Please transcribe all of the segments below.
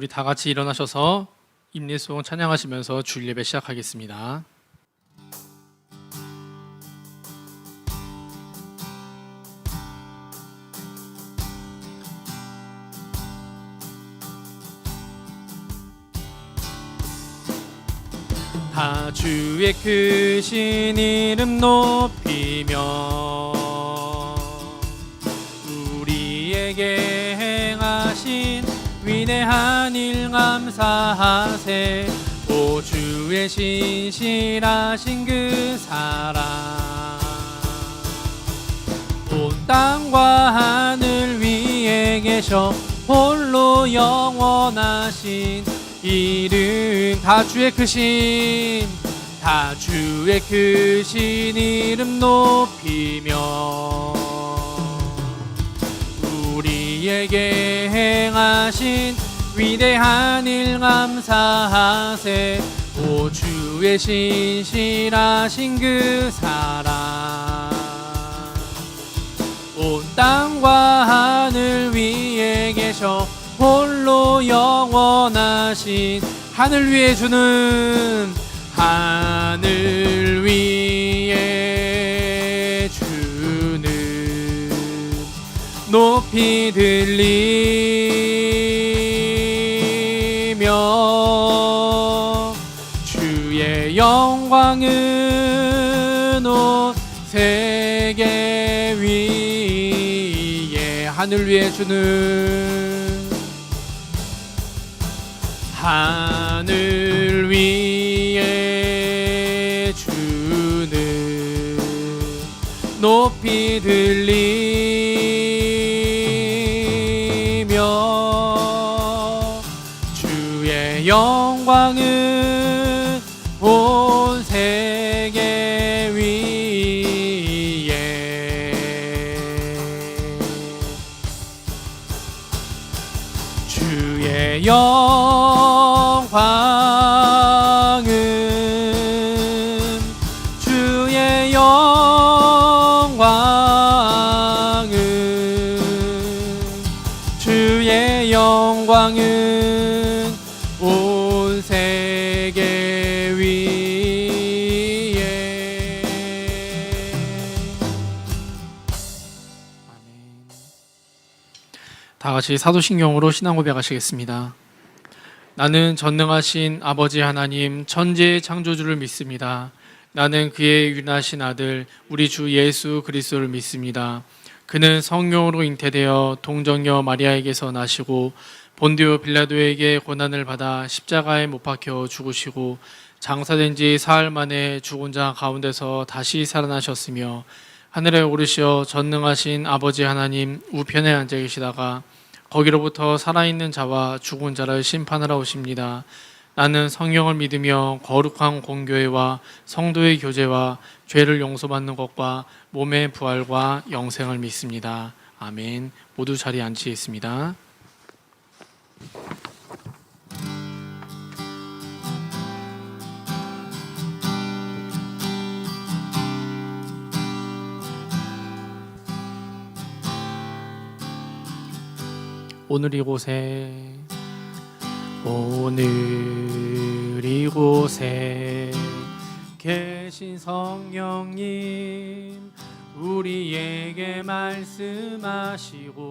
우리 다 같이 일어나셔서 임예송 찬양하시면서 주일 예배 시작하겠습니다. 다 주의 크신 이름 높이며 우리에게 행하신 위대한 일 감사하세. 오 주의 신실하신 그 사랑 온 땅과 하늘 위에 계셔 홀로 영원하신 이름. 다 주의 크신 이름 높이며 우리에게 행하신 위대한 일 감사하세. 오 주의 신실하신 그 사랑 온 땅과 하늘 위에 계셔 홀로 영원하신 하늘 위에 주는 높이 들리며 주의 영광은 온 세계 위에 하늘 위에 주는 높이 들리며 주의 영광은 온 세계 위에 주의 영광은 온 세계 위에. 아멘. 다 같이 사도신경으로 신앙 고백하시겠습니다. 나는 전능하신 아버지 하나님 천지의 창조주를 믿습니다. 나는 그의 유일하신 아들 우리 주 예수 그리스도를 믿습니다. 그는 성령으로 잉태되어 동정녀 마리아에게서 나시고 본디오 빌라도에게 고난을 받아 십자가에 못 박혀 죽으시고 장사된 지 사흘 만에 죽은 자 가운데서 다시 살아나셨으며 하늘에 오르시어 전능하신 아버지 하나님 우편에 앉아 계시다가 거기로부터 살아있는 자와 죽은 자를 심판하러 오십니다. 나는 성령을 믿으며 거룩한 공교회와 성도의 교제와 죄를 용서받는 것과 몸의 부활과 영생을 믿습니다. 아멘. 모두 자리에 앉으시겠습니다. 오늘 이곳에 계신 성령님 우리에게 말씀하시고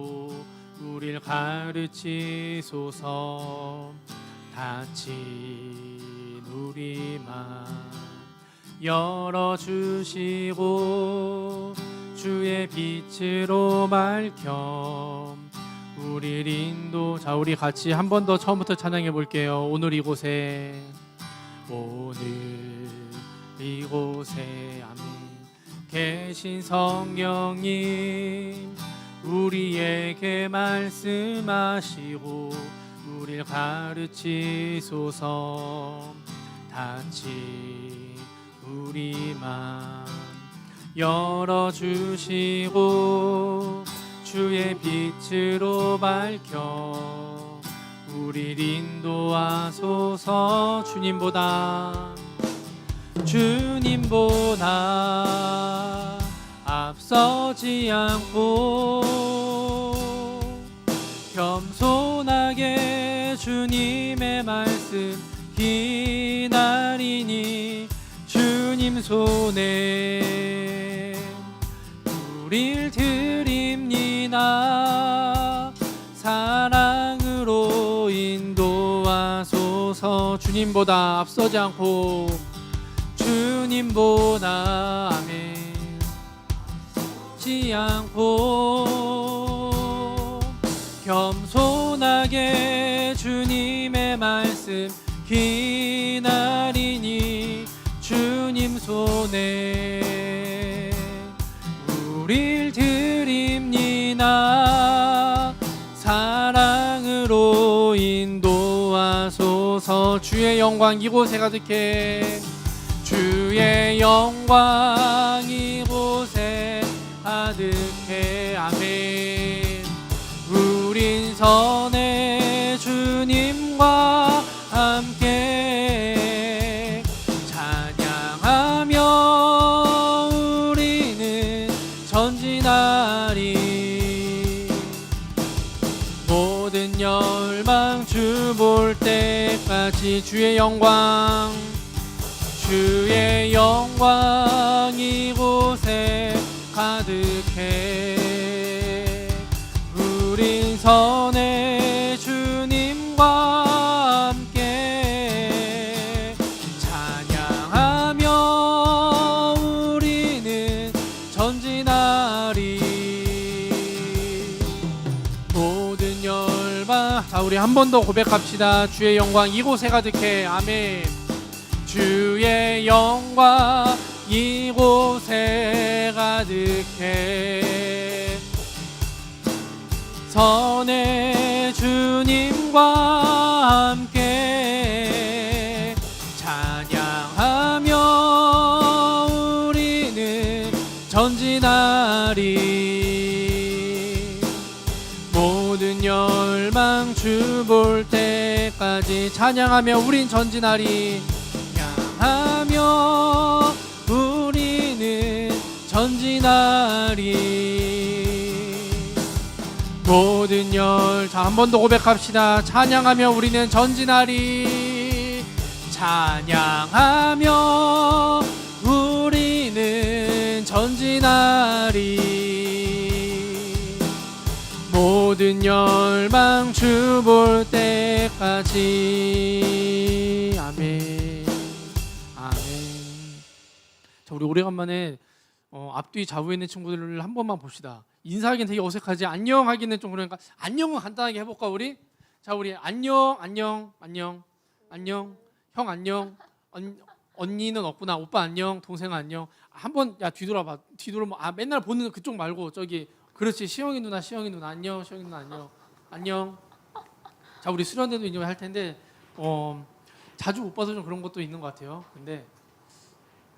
우리를 가르치소서. 닫힌 우리만 열어주시고 주의 빛으로 밝혀 우리를 인도. 자, 우리 같이 한 번 더 처음부터 찬양해 볼게요. 오늘 이곳에 아멘. 계신 성령님 우리에게 말씀하시고 우리를 가르치소서. 닫힌 우리만 열어주시고 주의 빛으로 밝혀 우리를 인도하소서. 주님보다 앞서지 않고 겸손하게 주 주님의 말씀 기다리니 주님 손에 우릴 드립니다. 사랑으로 인도하소서. 주님보다 앞서지 않고 주님보다 아멘 지 않고 겸손하게 주님의 말씀 기다리니 주님 손에 우릴 드립니다. 사랑으로 인도하소서. 주의 영광 이곳에 가득해 주의 영광 이곳에 가득해 아멘. 우린 선의 주님과 함께 찬양하며 우리는 전진하리. 모든 열망 주 볼 때까지 주의 영광 주의 영광 이곳에 가득해. 우린 선의 주님과 함께 찬양하며 우리는 전진하리. 모든 열방 자 우리 한 번 더 고백합시다. 주의 영광 이곳에 가득해 아멘. 주의 영광 이곳에 가득해. 선의 주님과 함께 찬양하며 우리는 전진하리. 모든 열망 주 볼 때까지 찬양하며 우린 전진하리. 하며 우리는 전진하리. 모든 자 한 번 더 고백합시다. 찬양하며 우리는 전진하리. 찬양하며 우리는 전진하리. 모든 열망 주 볼 때까지 아멘. 자, 우리 오래간만에 앞뒤 좌우에 있는 친구들을 한 번만 봅시다. 인사하기는 되게 어색하지 안녕 하기는 좀 그러니까 안녕은 간단하게 해볼까 우리? 자 우리 안녕 안녕 안녕 안녕 형 안녕 언니는 없구나 오빠 안녕 동생 안녕 한번 야 뒤돌아봐 뒤돌아봐 맨날 보는 그쪽 말고 저기 그렇지 시영이 누나 안녕 시영이 누나 안녕 안녕. 자 우리 수련회도 이제 할 텐데 자주 못 봐서 좀 그런 것도 있는 것 같아요. 근데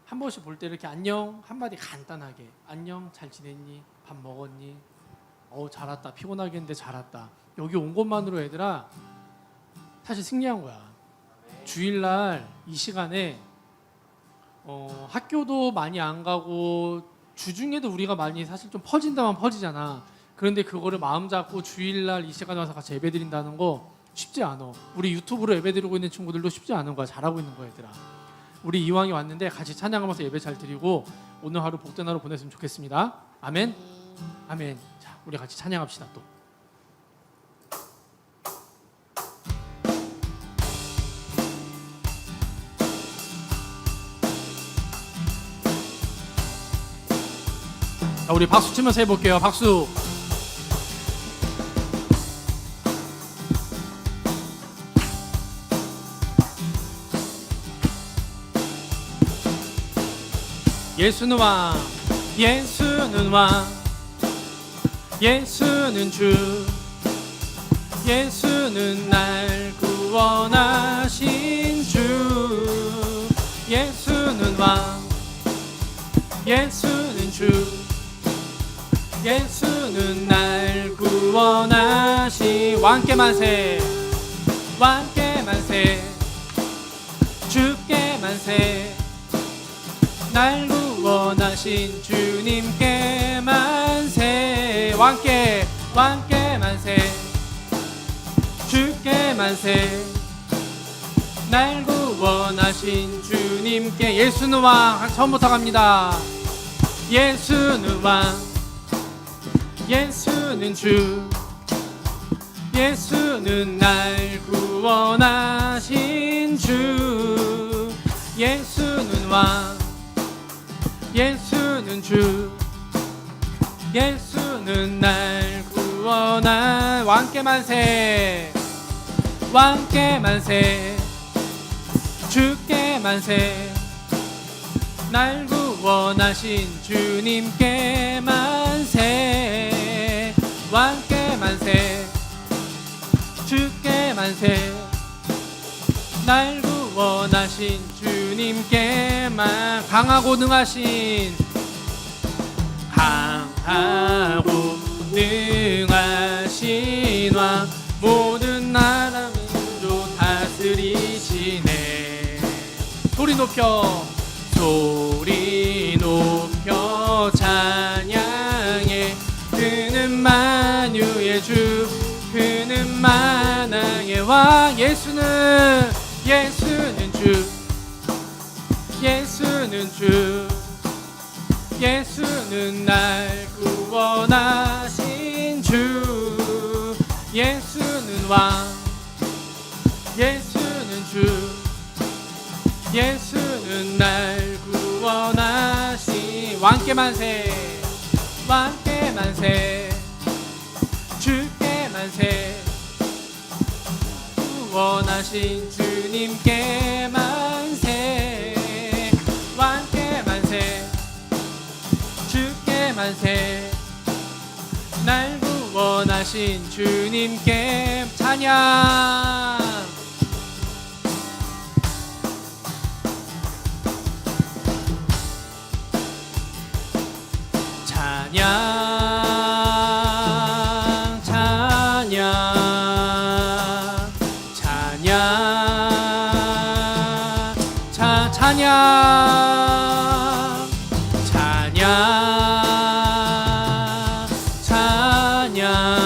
한 번씩 볼 때 이렇게 안녕 한마디 간단하게 안녕 잘 지냈니 밥 먹었니 잘 왔다 피곤하겠는데 잘 왔다. 여기 온 것만으로 얘들아 사실 승리한 거야. 주일날 이 시간에 학교도 많이 안 가고 주중에도 우리가 많이 사실 좀 퍼진다만 퍼지잖아. 그런데 그거를 마음 잡고 주일날 이 시간에 와서 같이 예배 드린다는 거 쉽지 않아. 우리 유튜브로 예배 드리고 있는 친구들도 쉽지 않은 거야. 잘하고 있는 거야 얘들아. 우리 이왕에 왔는데 같이 찬양하면서 예배 잘 드리고 오늘 하루 복된 하루 보냈으면 좋겠습니다. 아멘. 아멘. 자, 우리 같이 찬양합시다 또. 자, 우리 박수 치면서 해볼게요. 박수. 예수는 왕, 예수는 왕, 예수는 주, 예수는 날 구원하신 주. 예수는 왕, 예수는 주, 예수는 날 구원하신 왕께 만세, 왕께 만세, 주께 만세. 날 구원하신 주님께 만세. 왕께 만세, 주께 만세 날 구원하신 주님께. 예수는 왕. 처음부터 갑니다. 예수는 왕, 예수는 주, 예수는 날 구원하신 주. 예수는 왕, 예수는 주, 예수는 날 구원한. 왕께 만세, 왕께 만세, 주께 만세 날 구원하신 주님께 만세. 왕께 만세, 주께 만세 날 구원하신 주님께만. 강하고 능하신, 강하고 능하신 왕, 모든 나라 민족 다스리시네. 소리 높여, 소리 높여 찬양해. 그는 만유의 주, 그는 만왕의 왕. 예수는, 예수는 주, 예수는 주, 예수는 날 구원하신 주. 예수는 왕, 예수는 주, 예수는 날 구원하신. 왕께 만세, 왕께 만세, 주께 만세 구원하신 주님께 만세. 왕께 만세, 주께 만세 날 구원하신 주님께 찬양. 찬양, 찬양, 찬양, 찬양, 찬양, 찬양,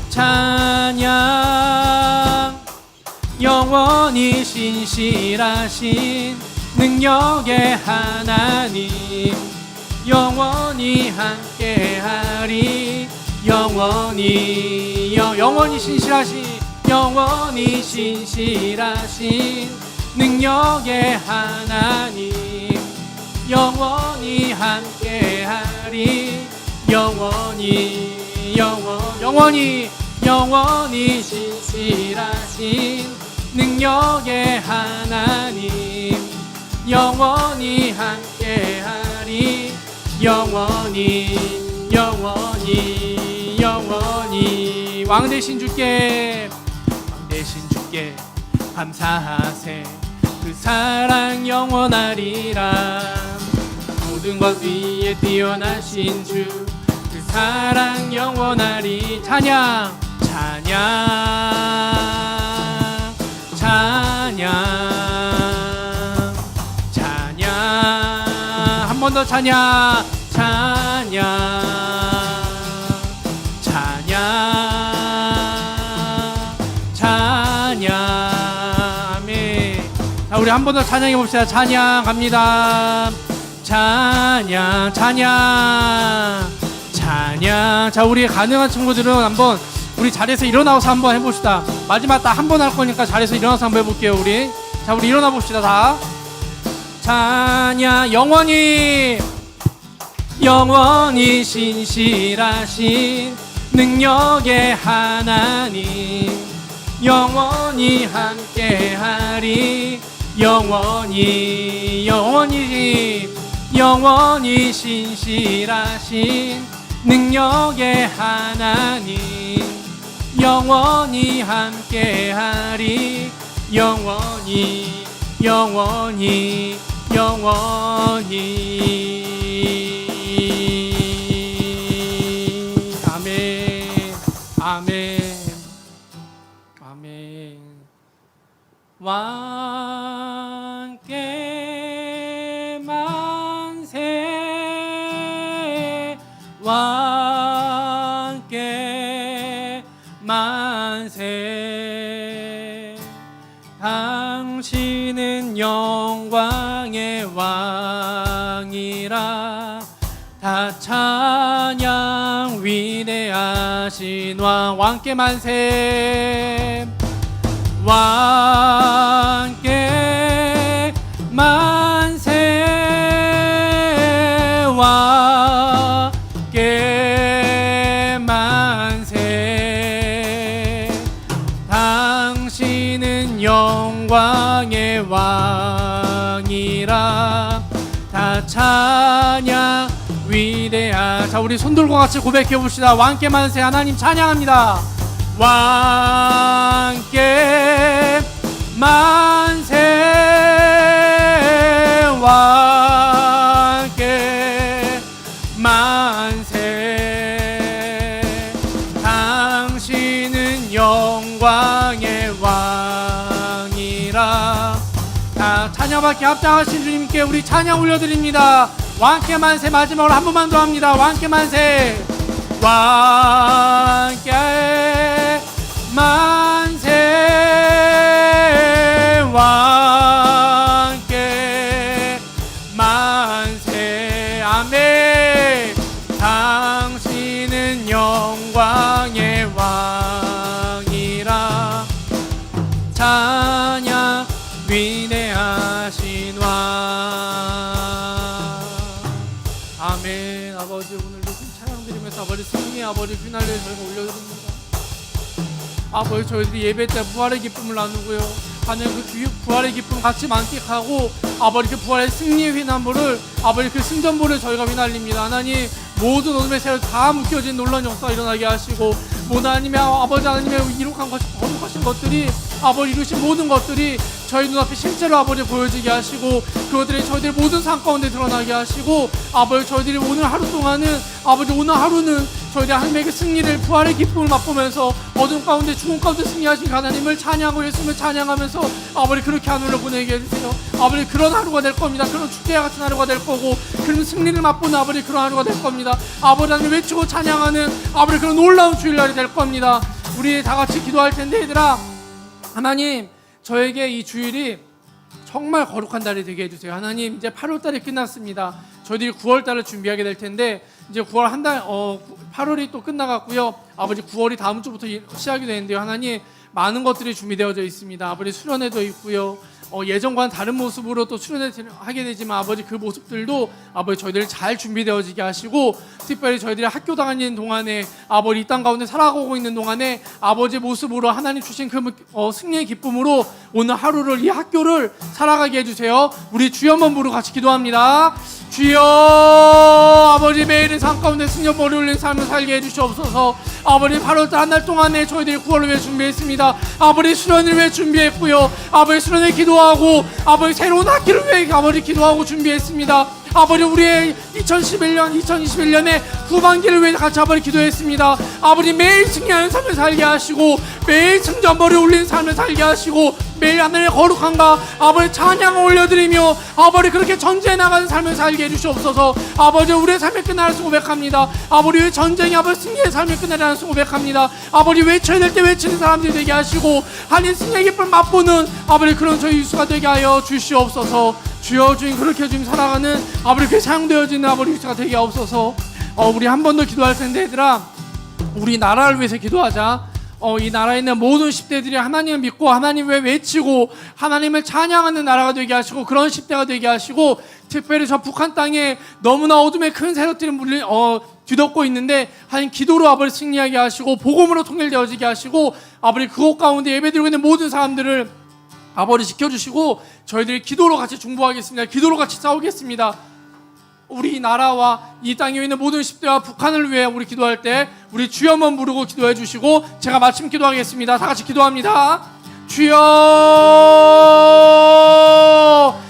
찬양, 찬양. 영원히 신실하신 능력의 하나님, 영원히 함께하리. 영원히, 영원히 신실하신, 영원히 신실하신 능력의 하나님, 영원히 함께하리. 영원히, 영원히, 영원히 신실하신 능력의 하나님, 영원히 함께하리. 영원히, 영원히, 영원히. 왕 되신 주께, 왕 되신 주께 감사하세. 그 사랑 영원하리라. 모든 것 위에 뛰어나신 주, 그 사랑 영원하리. 찬양, 찬양, 찬양, 찬양. 한 번 더 찬양, 찬양, 찬양, 찬양. 아멘. 자, 우리 한 번 더 찬양해 봅시다. 찬양 갑니다. 찬양, 찬양, 찬양. 자, 우리 가능한 친구들은 한번 우리 자리에서 일어나서 한번 해봅시다. 마지막 딱 한 번 할 거니까 자리에서 일어나서 한번 해볼게요. 우리 자, 우리 일어나 봅시다. 다 찬양. 영원히, 영원히 신실하신 능력의 하나님, 영원히 함께하리. 영원히, 영원히, 영원히 신실하신 능력의 하나님, 영원히 함께하리. 영원히, 영원히, 영원히. 아멘, 아멘, 아멘. 왕께 만세, 왕 만세. 당신은 영광의 왕이라. 다 찬양 위대하신 왕. 왕께 만세. 왕께 만세. 왕께 만세. 당신은 영광의 왕이라. 다 찬양 위대하. 자, 우리 손 들고 같이 고백해 봅시다. 왕께 만세. 하나님 찬양합니다. 왕께 만세. 왕께 만세. 당신은 영광의 왕이라. 자, 찬양받게 합장하신 주님께 우리 찬양 올려드립니다. 왕께 만세. 마지막으로 한 번만 더 합니다. 왕께 만세. 왕께 만세. 왕께 만세. 아멘. 당신은 영광의 왕이라. 찬양 위대하신 왕. 아멘. 아버지, 오늘도 찬양드리면서 아버지 승리의 아버지 휘날려 저희가 올려드립니다. 아버지, 저희들이 예배 때 부활의 기쁨을 나누고요, 하나님 그 부활의 기쁨 같이 만끽하고 아버지 그 부활의 승리의 휘난물을 아버지 그 승전보를 저희가 휘날립니다. 하나님, 모든 어둠의 세력 다 묶여진 놀라운 역사가 일어나게 하시고, 모든 하나님의 아버지 하나님의 이룩한 것, 거룩하신 것들이 아버지 이루신 모든 것들이 저희 눈앞에 실제로 아버지 보여지게 하시고, 그것들이 저희들 모든 삶 가운데 드러나게 하시고, 아버지 저희들이 오늘 하루 동안은 아버지 오늘 하루는 저희들이 하나님의 승리를 부활의 기쁨을 맛보면서 어둠 가운데 죽음 가운데 승리하신 하나님을 찬양하고 예수님을 찬양하면서 아버지 그렇게 하늘로 보내게 해주세요. 아버지 그런 하루가 될 겁니다. 그런 축제와 같은 하루가 될 거고, 그런 승리를 맛보는 아버지 그런 하루가 될 겁니다. 아버지 하나님 외치고 찬양하는 아버지 그런 놀라운 주일날이 될 겁니다. 우리 다 같이 기도할 텐데, 얘들아, 하나님 저에게 이 주일이 정말 거룩한 달이 되게 해주세요. 하나님, 이제 8월달이 끝났습니다. 저희들이 9월달을 준비하게 될 텐데, 이제 9월 한 달, 8월이 또 끝나갔고요. 아버지 9월이 다음 주부터 시작이 되는데요. 하나님, 많은 것들이 준비되어져 있습니다. 아버지 수련회도 있고요. 예전과는 다른 모습으로 또 수련하게 되지만 아버지 그 모습들도 아버지 저희들 잘 준비되어지게 하시고, 특별히 저희들이 학교 다니는 동안에 아버지 이 땅 가운데 살아가고 있는 동안에 아버지 모습으로 하나님 주신 그 승리의 기쁨으로 오늘 하루를, 이 학교를 살아가게 해주세요. 우리 주여 한번 부르고 같이 기도합니다. 주여, 아버지 매일의 삶 가운데 승전보를 올린 삶을 살게 해주시옵소서. 아버지 8월달 한 달 동안에 저희들이 9월을 위해 준비했습니다. 아버지 수련을 위해 준비했고요, 아버지 수련을 기도하고 아버지 새로운 학기를 위해 아버지 기도하고 준비했습니다. 아버지 우리의 2021년의 후반기를 위해 같이 아버지 기도했습니다. 아버지 매일 승리하는 삶을 살게 하시고, 매일 승전보를 올리는 삶을 살게 하시고, 매일 하늘의 거룩함과 아버지 찬양을 올려드리며 아버지 그렇게 전쟁에 나가는 삶을 살게 해주시옵소서. 아버지 우리의 삶의 끝날을 고백합니다. 아버지 우리의 전쟁이 아버지 승리의 삶의 끝날이라는 것을 고백합니다. 아버지 외쳐야 될 때 외치는 사람들이 되게 하시고, 하나님 승리의 기쁨을 맛보는 아버지 그런 저희 유수가 되게 하여 주시옵소서. 주여, 주님 그렇게 주님 살아가는 아버지 그 사용되어지는 아버지 유수가 되게 하옵소서. 우리 한 번 더 기도할 텐데, 얘들아, 우리 나라를 위해서 기도하자. 이 나라에 있는 모든 10대들이 하나님을 믿고 하나님을 외치고 하나님을 찬양하는 나라가 되게 하시고, 그런 10대가 되게 하시고, 특별히 저 북한 땅에 너무나 어둠의 큰 세력들이 뒤덮고 있는데 하나님 기도로 아버지 승리하게 하시고, 복음으로 통일되어지게 하시고, 아버지 그곳 가운데 예배드리고 있는 모든 사람들을 아버지 지켜주시고, 저희들이 기도로 같이 중보하겠습니다. 기도로 같이 싸우겠습니다. 우리 나라와 이 땅에 있는 모든 10대와 북한을 위해 우리 기도할 때 우리 주여 한번 부르고 기도해 주시고, 제가 마침 기도하겠습니다. 다 같이 기도합니다. 주여,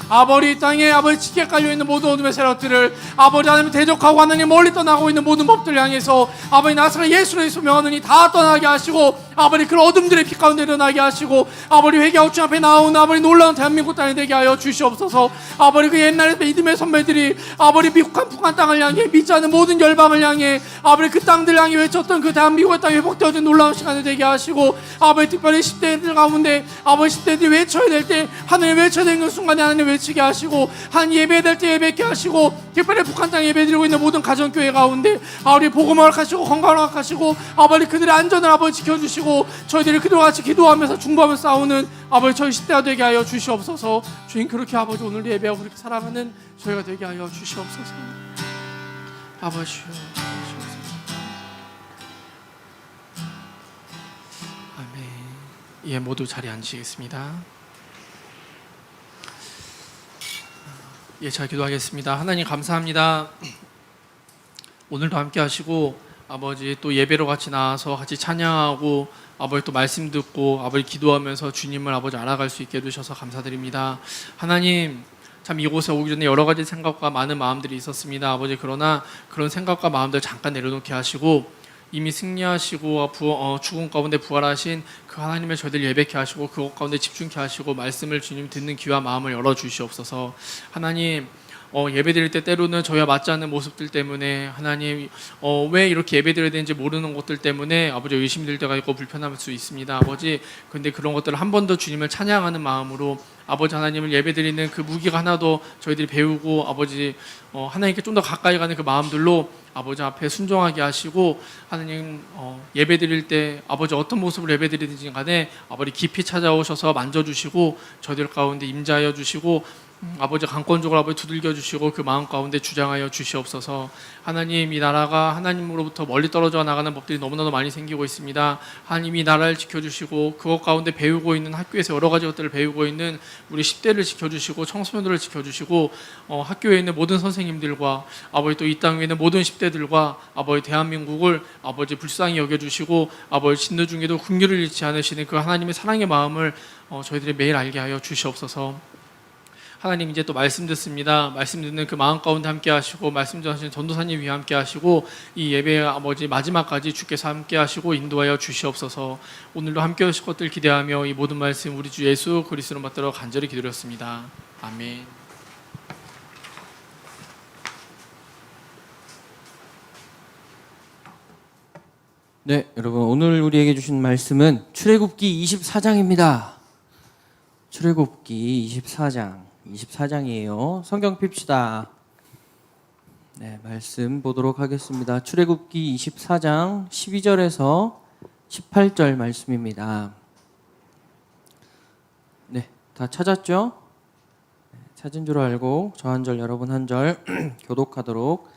아버지 이 땅에 아버지 짙게 깔려있는 모든 어둠의 세력들을 아버지 하나님 대적하고 하나님 멀리 떠나고 있는 모든 법들을 향해서 아버지 나사렛 예수를 소명하느니 다 떠나게 하시고, 아버지 그 어둠들의 빛 가운데 일어나게 하시고 아버지 회개하고 주 앞에 나오는 아버지 놀라운 대한민국 땅이 되게 하여 주시옵소서. 아버지 그 옛날에 믿음의 선배들이 아버지 미국한 북한 땅을 향해 믿지 않는 모든 열방을 향해 아버지 그 땅들 향해 외쳤던 그 대한민국의 땅이 회복되어진 놀라운 시간이 되게 하시고 아버지 특별히 10대들 가운데 아버지 10대들이 외쳐야 될 때 하나님 외쳐야 되는 그 순간에 하나님 외치게 하시고 한 예배될 때 예배케 하시고 특별히 북한 땅에 예배드리고 있는 모든 가정교회 가운데 아버지 복음을 허락하시고 건강을 허락하시고 아버지 그들의 안전을 아버지 지켜주시고 저희들이 그들과 같이 기도하면서 중보하면서 싸우는 아버지 저희 10대가 되게 하여 주시옵소서. 주님 그렇게 아버지 오늘 예배하고 그렇게 살아가는 저희가 되게 하여 주시옵소서. 아버지요 아멘. 예, 모두 자리에 앉으시겠습니다. 예, 잘 기도하겠습니다. 하나님 감사합니다. 오늘도 함께 하시고 아버지 또 예배로 같이 나와서 같이 찬양하고 아버지 또 말씀 듣고 아버지 기도하면서 주님을 아버지 알아갈 수 있게 해주셔서 감사드립니다. 하나님 참 이곳에 오기 전에 여러 가지 생각과 많은 마음들이 있었습니다. 아버지 그러나 그런 생각과 마음들 잠깐 내려놓게 하시고 이미 승리하시고 죽음 가운데 부활하신 그 하나님의 저희들 예배케 하시고 그것 가운데 집중케 하시고 말씀을 주님 듣는 귀와 마음을 열어주시옵소서. 하나님 예배드릴 때 때로는 저희와 맞지 않는 모습들 때문에 하나님 왜 이렇게 예배드려야 되는지 모르는 것들 때문에 아버지 의심이 들 때가 있고 불편할 수 있습니다. 아버지 근데 그런 것들을 한 번 더 주님을 찬양하는 마음으로 아버지 하나님을 예배드리는 그 무기가 하나도 저희들이 배우고 아버지 하나님께 좀 더 가까이 가는 그 마음들로 아버지 앞에 순종하게 하시고 하나님 예배드릴 때 아버지 어떤 모습으로 예배드리든지 간에 아버지 깊이 찾아오셔서 만져주시고 저희들 가운데 임재하여 주시고 아버지 강권적으로 아버지 두들겨 주시고 그 마음 가운데 주장하여 주시옵소서. 하나님 이 나라가 하나님으로부터 멀리 떨어져 나가는 법들이 너무나도 많이 생기고 있습니다. 하나님 이 나라를 지켜주시고 그것 가운데 배우고 있는 학교에서 여러 가지 것들을 배우고 있는 우리 10대를 지켜주시고 청소년들을 지켜주시고 학교에 있는 모든 선생님들과 아버지 또 이 땅에 있는 모든 10대들과 아버지 대한민국을 아버지 불쌍히 여겨주시고 아버지 진노 중에도 긍휼을 잃지 않으시는 그 하나님의 사랑의 마음을 저희들이 매일 알게 하여 주시옵소서. 하나님 이제 또 말씀 듣습니다. 말씀 듣는 그 마음 가운데 함께 하시고 말씀 전하시는 전도사님 위에 함께 하시고 이 예배 아버지 마지막까지 주께서 함께 하시고 인도하여 주시옵소서. 오늘도 함께 하실 것들 기대하며 이 모든 말씀 우리 주 예수 그리스도로 받들어 간절히 기도드렸습니다. 아멘. 네, 여러분 오늘 우리에게 주신 말씀은 출애굽기 24장입니다. 출애굽기 24장이에요. 성경 핍시다. 네, 말씀 보도록 하겠습니다. 출애굽기 24장 12절에서 18절 말씀입니다. 네, 다 찾았죠? 찾은 줄 알고 저 한 절 여러분 한 절 교독하도록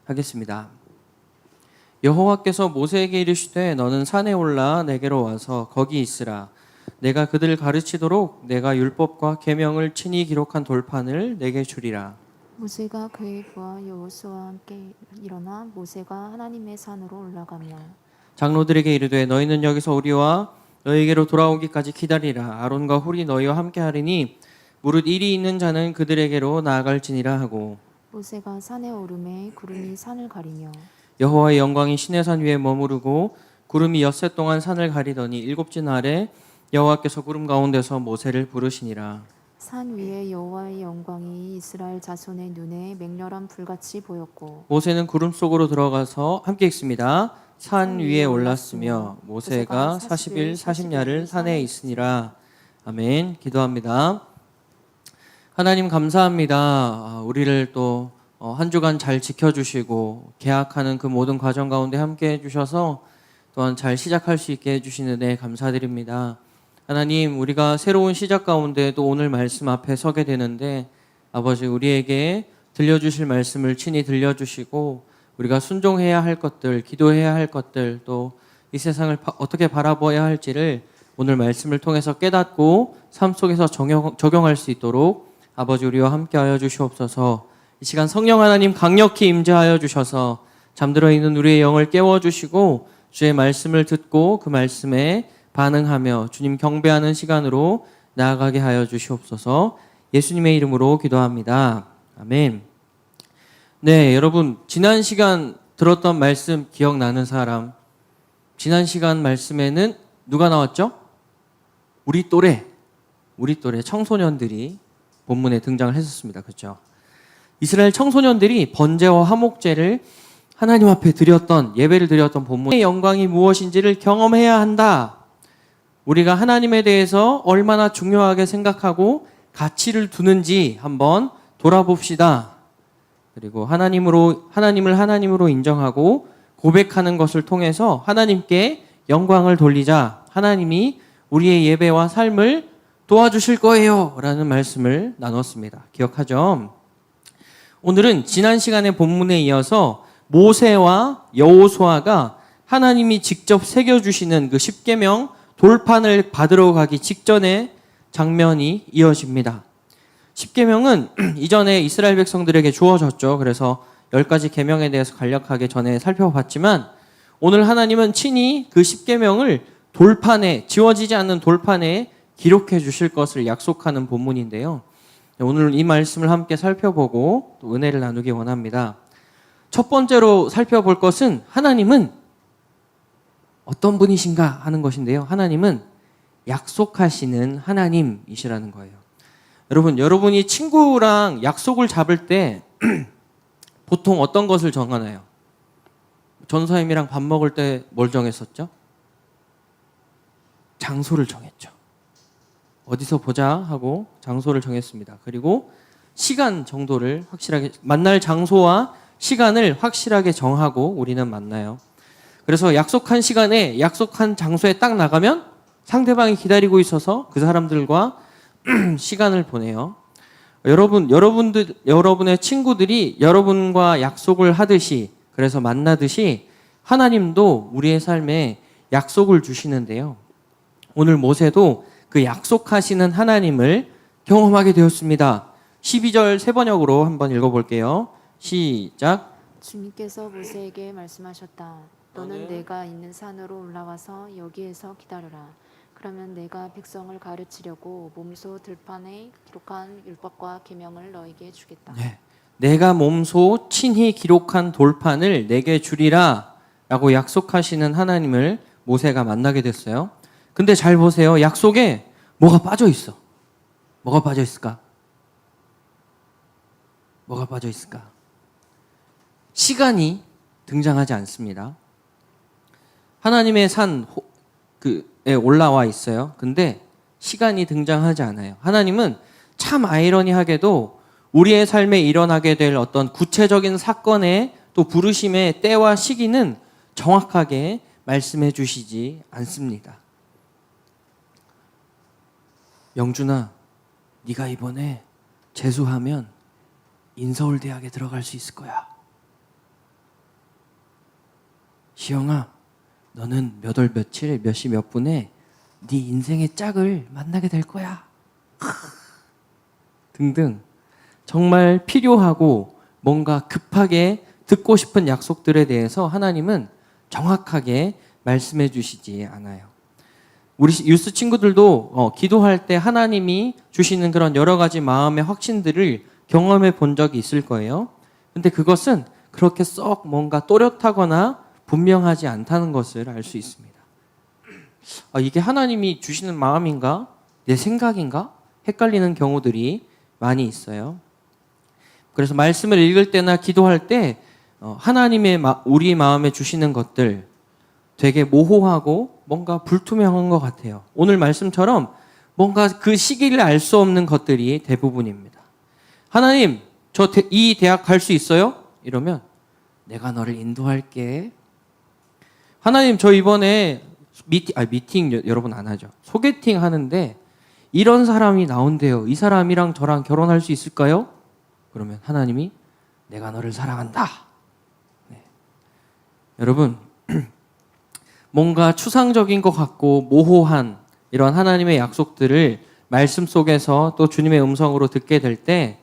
하겠습니다. 여호와께서 모세에게 이르시되 너는 산에 올라 내게로 와서 거기 있으라. 내가 그들을 가르치도록 내가 율법과 계명을 친히 기록한 돌판을 내게 주리라. 모세가 그의 부하 여호수아와 함께 일어나 모세가 하나님의 산으로 올라가며 장로들에게 이르되 너희는 여기서 우리와 너희에게로 돌아오기까지 기다리라. 아론과 훌이 너희와 함께 하리니 무릇 일이 있는 자는 그들에게로 나아갈지니라 하고 모세가 산에 오르매 구름이 산을 가리며 여호와의 영광이 시내산 위에 머무르고 구름이 엿새 동안 산을 가리더니 일곱째 날에 여호와께서 구름 가운데서 모세를 부르시니라. 산 위에 여호와의 영광이 이스라엘 자손의 눈에 맹렬한 불같이 보였고 모세는 구름 속으로 들어가서 함께 읽습니다. 산 위에 올랐으며 모세가 40일 40야를 산에 있으니라. 아멘. 기도합니다. 하나님 감사합니다. 우리를 또 한 주간 잘 지켜주시고 계약하는 그 모든 과정 가운데 함께 해주셔서 또한 잘 시작할 수 있게 해주시는 은혜 감사드립니다. 하나님 우리가 새로운 시작 가운데 또 오늘 말씀 앞에 서게 되는데 아버지 우리에게 들려주실 말씀을 친히 들려주시고 우리가 순종해야 할 것들, 기도해야 할 것들, 또 이 세상을 어떻게 바라봐야 할지를 오늘 말씀을 통해서 깨닫고 삶 속에서 적용할 수 있도록 아버지 우리와 함께하여 주시옵소서. 이 시간 성령 하나님 강력히 임재하여 주셔서 잠들어 있는 우리의 영을 깨워주시고 주의 말씀을 듣고 그 말씀에 반응하며 주님 경배하는 시간으로 나아가게 하여 주시옵소서. 예수님의 이름으로 기도합니다. 아멘. 네, 여러분 지난 시간 들었던 말씀 기억나는 사람? 지난 시간 말씀에는 누가 나왔죠? 우리 또래 청소년들이 본문에 등장을 했었습니다. 그렇죠? 이스라엘 청소년들이 번제와 화목제를 하나님 앞에 드렸던, 예배를 드렸던 본문의 영광이 무엇인지를 경험해야 한다. 우리가 하나님에 대해서 얼마나 중요하게 생각하고 가치를 두는지 한번 돌아봅시다. 그리고 하나님을 하나님으로 인정하고 고백하는 것을 통해서 하나님께 영광을 돌리자. 하나님이 우리의 예배와 삶을 도와주실 거예요 라는 말씀을 나눴습니다. 기억하죠? 오늘은 지난 시간의 본문에 이어서 모세와 여호수아가 하나님이 직접 새겨주시는 그 십계명 돌판을 받으러 가기 직전의 장면이 이어집니다. 십계명은 이전에 이스라엘 백성들에게 주어졌죠. 그래서 10가지 계명에 대해서 간략하게 전에 살펴봤지만 오늘 하나님은 친히 그 십계명을 돌판에, 지워지지 않는 돌판에 기록해 주실 것을 약속하는 본문인데요. 오늘 이 말씀을 함께 살펴보고 또 은혜를 나누기 원합니다. 첫 번째로 살펴볼 것은 하나님은 어떤 분이신가 하는 것인데요. 하나님은 약속하시는 하나님이시라는 거예요. 여러분이 친구랑 약속을 잡을 때 보통 어떤 것을 정하나요? 전사님이랑 밥 먹을 때 뭘 정했었죠? 장소를 정했죠. 어디서 보자 하고 장소를 정했습니다. 그리고 시간 정도를 확실하게, 만날 장소와 시간을 확실하게 정하고 우리는 만나요. 그래서 약속한 시간에 약속한 장소에 딱 나가면 상대방이 기다리고 있어서 그 사람들과 시간을 보내요. 여러분의 친구들이 여러분과 약속을 하듯이, 그래서 만나듯이 하나님도 우리의 삶에 약속을 주시는데요. 오늘 모세도 그 약속하시는 하나님을 경험하게 되었습니다. 12절 세 번역으로 한번 읽어볼게요. 시작. 주님께서 모세에게 말씀하셨다. 너는 내가 있는 산으로 올라와서 여기에서 기다려라. 그러면 내가 백성을 가르치려고 몸소 들판에 기록한 율법과 계명을 너에게 주겠다. 네. 내가 몸소 친히 기록한 돌판을 내게 주리라 라고 약속하시는 하나님을 모세가 만나게 됐어요. 근데 잘 보세요. 약속에 뭐가 빠져 있어. 뭐가 빠져 있을까? 뭐가 빠져 있을까? 시간이 등장하지 않습니다. 하나님의 산에 올라와 있어요. 근데 시간이 등장하지 않아요. 하나님은 참 아이러니하게도 우리의 삶에 일어나게 될 어떤 구체적인 사건의 또 부르심의 때와 시기는 정확하게 말씀해 주시지 않습니다. 영준아, 네가 이번에 재수하면 인서울대학에 들어갈 수 있을 거야. 시영아, 너는 몇 월 며칠 몇 시 몇 분에 네 인생의 짝을 만나게 될 거야. 등등 정말 필요하고 뭔가 급하게 듣고 싶은 약속들에 대해서 하나님은 정확하게 말씀해 주시지 않아요. 우리 유스 친구들도 기도할 때 하나님이 주시는 그런 여러 가지 마음의 확신들을 경험해 본 적이 있을 거예요. 근데 그것은 그렇게 썩 뭔가 또렷하거나 분명하지 않다는 것을 알 수 있습니다. 이게 하나님이 주시는 마음인가? 내 생각인가? 헷갈리는 경우들이 많이 있어요. 그래서 말씀을 읽을 때나 기도할 때 하나님의 우리 마음에 주시는 것들 되게 모호하고 뭔가 불투명한 것 같아요. 오늘 말씀처럼 뭔가 그 시기를 알 수 없는 것들이 대부분입니다. 하나님, 저 이 대학 갈 수 있어요? 이러면 내가 너를 인도할게. 하나님, 저 이번에 미팅 여러분 안 하죠. 소개팅 하는데 이런 사람이 나온대요. 이 사람이랑 저랑 결혼할 수 있을까요? 그러면 하나님이 내가 너를 사랑한다. 네. 여러분, 뭔가 추상적인 것 같고 모호한 이런 하나님의 약속들을 말씀 속에서 또 주님의 음성으로 듣게 될 때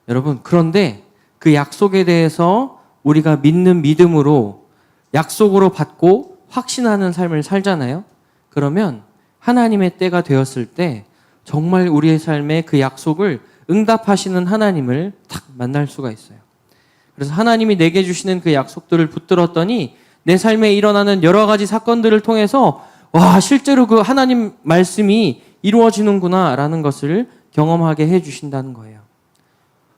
여러분, 그런데 그 약속에 대해서 우리가 믿는 믿음으로 약속으로 받고 확신하는 삶을 살잖아요. 그러면 하나님의 때가 되었을 때 정말 우리의 삶에 그 약속을 응답하시는 하나님을 딱 만날 수가 있어요. 그래서 하나님이 내게 주시는 그 약속들을 붙들었더니 내 삶에 일어나는 여러 가지 사건들을 통해서 와, 실제로 그 하나님 말씀이 이루어지는구나라는 것을 경험하게 해주신다는 거예요.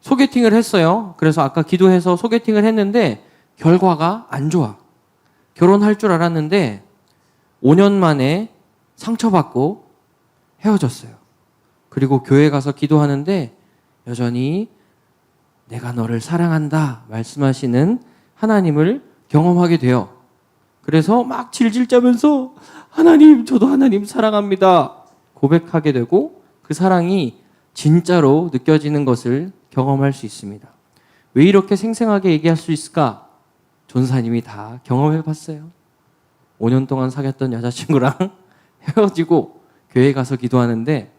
소개팅을 했어요. 그래서 아까 기도해서 소개팅을 했는데 결과가 안 좋아. 결혼할 줄 알았는데 5년 만에 상처받고 헤어졌어요. 그리고 교회 가서 기도하는데 여전히 내가 너를 사랑한다 말씀하시는 하나님을 경험하게 돼요. 그래서 막 질질 짜면서 하나님, 저도 하나님 사랑합니다 고백하게 되고 그 사랑이 진짜로 느껴지는 것을 경험할 수 있습니다. 왜 이렇게 생생하게 얘기할 수 있을까? 전사님이 다 경험해 봤어요. 5년 동안 사귀었던 여자친구랑 헤어지고 교회 가서 기도하는데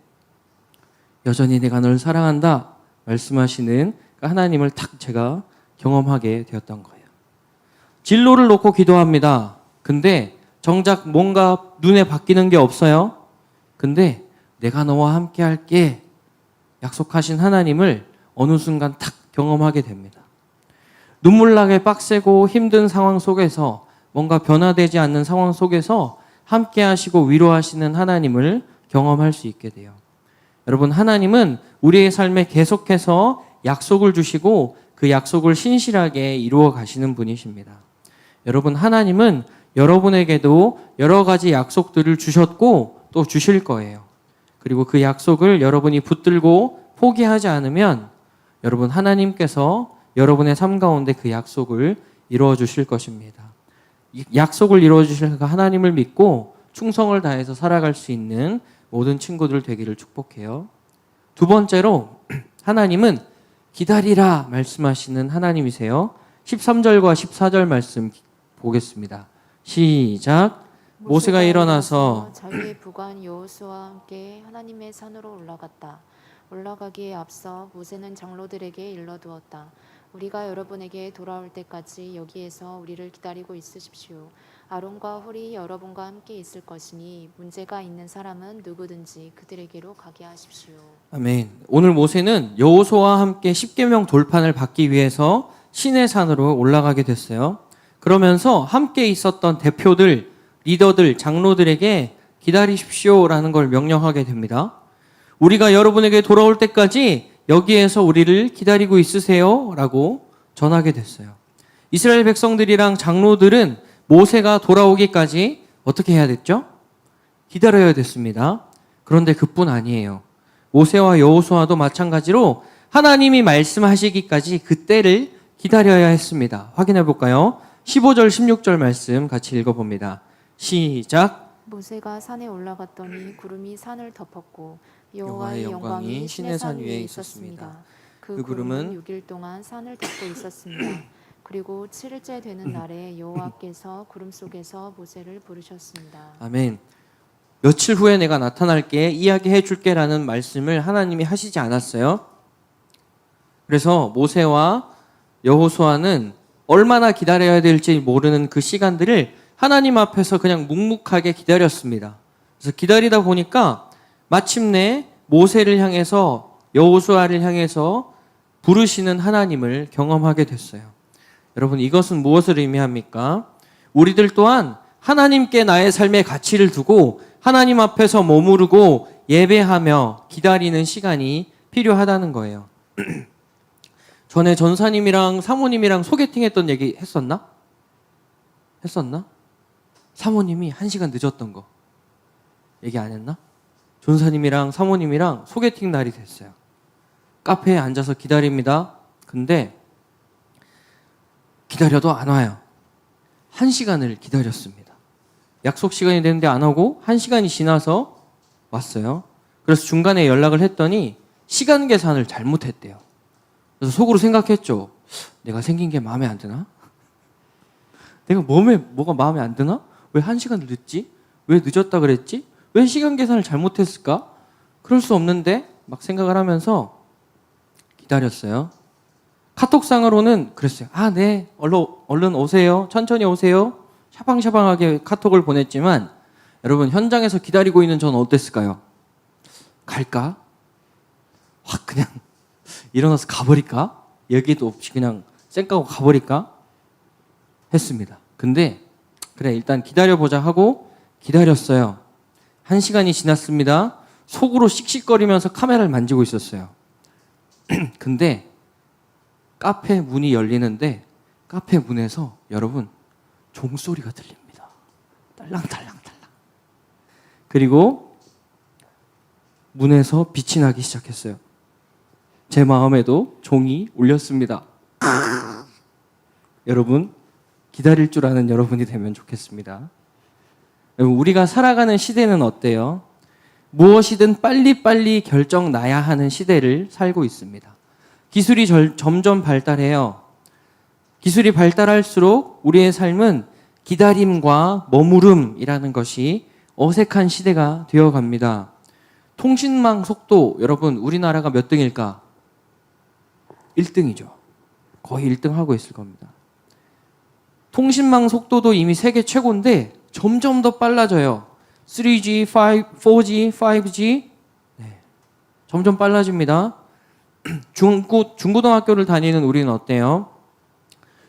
여전히 내가 널 사랑한다 말씀하시는 하나님을 탁 제가 경험하게 되었던 거예요. 진로를 놓고 기도합니다. 근데 정작 뭔가 눈에 바뀌는 게 없어요. 근데 내가 너와 함께 할게 약속하신 하나님을 어느 순간 탁 경험하게 됩니다. 눈물나게 빡세고 힘든 상황 속에서 뭔가 변화되지 않는 상황 속에서 함께 하시고 위로하시는 하나님을 경험할 수 있게 돼요. 여러분, 하나님은 우리의 삶에 계속해서 약속을 주시고 그 약속을 신실하게 이루어 가시는 분이십니다. 여러분, 하나님은 여러분에게도 여러 가지 약속들을 주셨고 또 주실 거예요. 그리고 그 약속을 여러분이 붙들고 포기하지 않으면 여러분, 하나님께서 여러분의 삶 가운데 그 약속을 이루어 주실 것입니다. 약속을 이루어 주실 그 하나님을 믿고 충성을 다해서 살아갈 수 있는 모든 친구들 되기를 축복해요. 두 번째로 하나님은 기다리라 말씀하시는 하나님이세요. 13절과 14절 말씀 보겠습니다. 시작. 모세가 일어나서 자기의 부관 여호수아와 함께 하나님의 산으로 올라갔다. 올라가기에 앞서 모세는 장로들에게 일러두었다. 우리가 여러분에게 돌아올 때까지 여기에서 우리를 기다리고 있으십시오. 아론과 홀이 여러분과 함께 있을 것이니 문제가 있는 사람은 누구든지 그들에게로 가게 하십시오. 아멘. 오늘 모세는 여호수아와 함께 십계명 돌판을 받기 위해서 시내산으로 올라가게 됐어요. 그러면서 함께 있었던 대표들, 리더들, 장로들에게 기다리십시오라는 걸 명령하게 됩니다. 우리가 여러분에게 돌아올 때까지 여기에서 우리를 기다리고 있으세요 라고 전하게 됐어요. 이스라엘 백성들이랑 장로들은 모세가 돌아오기까지 어떻게 해야 됐죠? 기다려야 됐습니다. 그런데 그뿐 아니에요. 모세와 여호수아도 마찬가지로 하나님이 말씀하시기까지 그때를 기다려야 했습니다. 확인해 볼까요? 15절, 16절 말씀 같이 읽어봅니다. 시작. 모세가 산에 올라갔더니 구름이 산을 덮었고 여호와의 여호와의 영광이 영광이 시내 산 시내산 위에 위에 있었습니다. 있었습니다. 그 그 구름은 구름은 6일 동안 산을 덮고 있었습니다. 그리고 7일째 되는 날에 여호와께서 구름 속에서 모세를 부르셨습니다. 아멘. 며칠 후에 내가 나타날게, 이야기해 줄게라는 말씀을 하나님이 하시지 않았어요. 그래서 모세와 여호수아는 얼마나 기다려야 될지 모르는 그 시간들을 하나님 앞에서 그냥 묵묵하게 기다렸습니다. 그래서 기다리다 보니까 마침내 모세를 향해서, 여호수아를 향해서 부르시는 하나님을 경험하게 됐어요. 여러분, 이것은 무엇을 의미합니까? 우리들 또한 하나님께 나의 삶의 가치를 두고 하나님 앞에서 머무르고 예배하며 기다리는 시간이 필요하다는 거예요. 전에 전사님이랑 사모님이랑 소개팅 했던 얘기 했었나? 사모님이 1시간 늦었던 거 얘기 안 했나? 전사님이랑 사모님이랑 소개팅 날이 됐어요. 카페에 앉아서 기다립니다. 근데 기다려도 안 와요. 1시간을 기다렸습니다. 약속 시간이 됐는데 안 오고 1시간이 지나서 왔어요. 그래서 중간에 연락을 했더니 시간 계산을 잘못했대요. 그래서 속으로 생각했죠. 내가 생긴 게 마음에 안 드나? 내가 뭐가 마음에 안 드나? 왜 1시간 늦지? 왜 늦었다 그랬지? 왜 시간 계산을 잘못했을까? 그럴 수 없는데 막 생각을 하면서 기다렸어요. 카톡상으로는 그랬어요. 아, 네. 얼른 오세요. 천천히 오세요. 샤방샤방하게 카톡을 보냈지만 여러분, 현장에서 기다리고 있는 저는 어땠을까요? 갈까? 확 그냥 일어나서 가버릴까? 얘기도 없이 그냥 쌩까고 가버릴까? 했습니다. 근데 그래, 일단 기다려보자 하고 기다렸어요. 1시간이 지났습니다. 속으로 씩씩거리면서 카메라를 만지고 있었어요. 근데 카페 문이 열리는데 카페 문에서 여러분 종소리가 들립니다. 딸랑딸랑딸랑. 그리고 문에서 빛이 나기 시작했어요. 제 마음에도 종이 울렸습니다. 여러분, 기다릴 줄 아는 여러분이 되면 좋겠습니다. 여러분, 우리가 살아가는 시대는 어때요? 무엇이든 빨리빨리 결정 나야 하는 시대를 살고 있습니다. 기술이 점점 발달해요. 기술이 발달할수록 우리의 삶은 기다림과 머무름이라는 것이 어색한 시대가 되어갑니다. 통신망 속도, 여러분, 우리나라가 몇 등일까? 1등이죠. 거의 1등 하고 있을 겁니다. 통신망 속도도 이미 세계 최고인데 점점 더 빨라져요. 3G, 4G, 5G 점점 빨라집니다. 중고등학교를 다니는 우리는 어때요?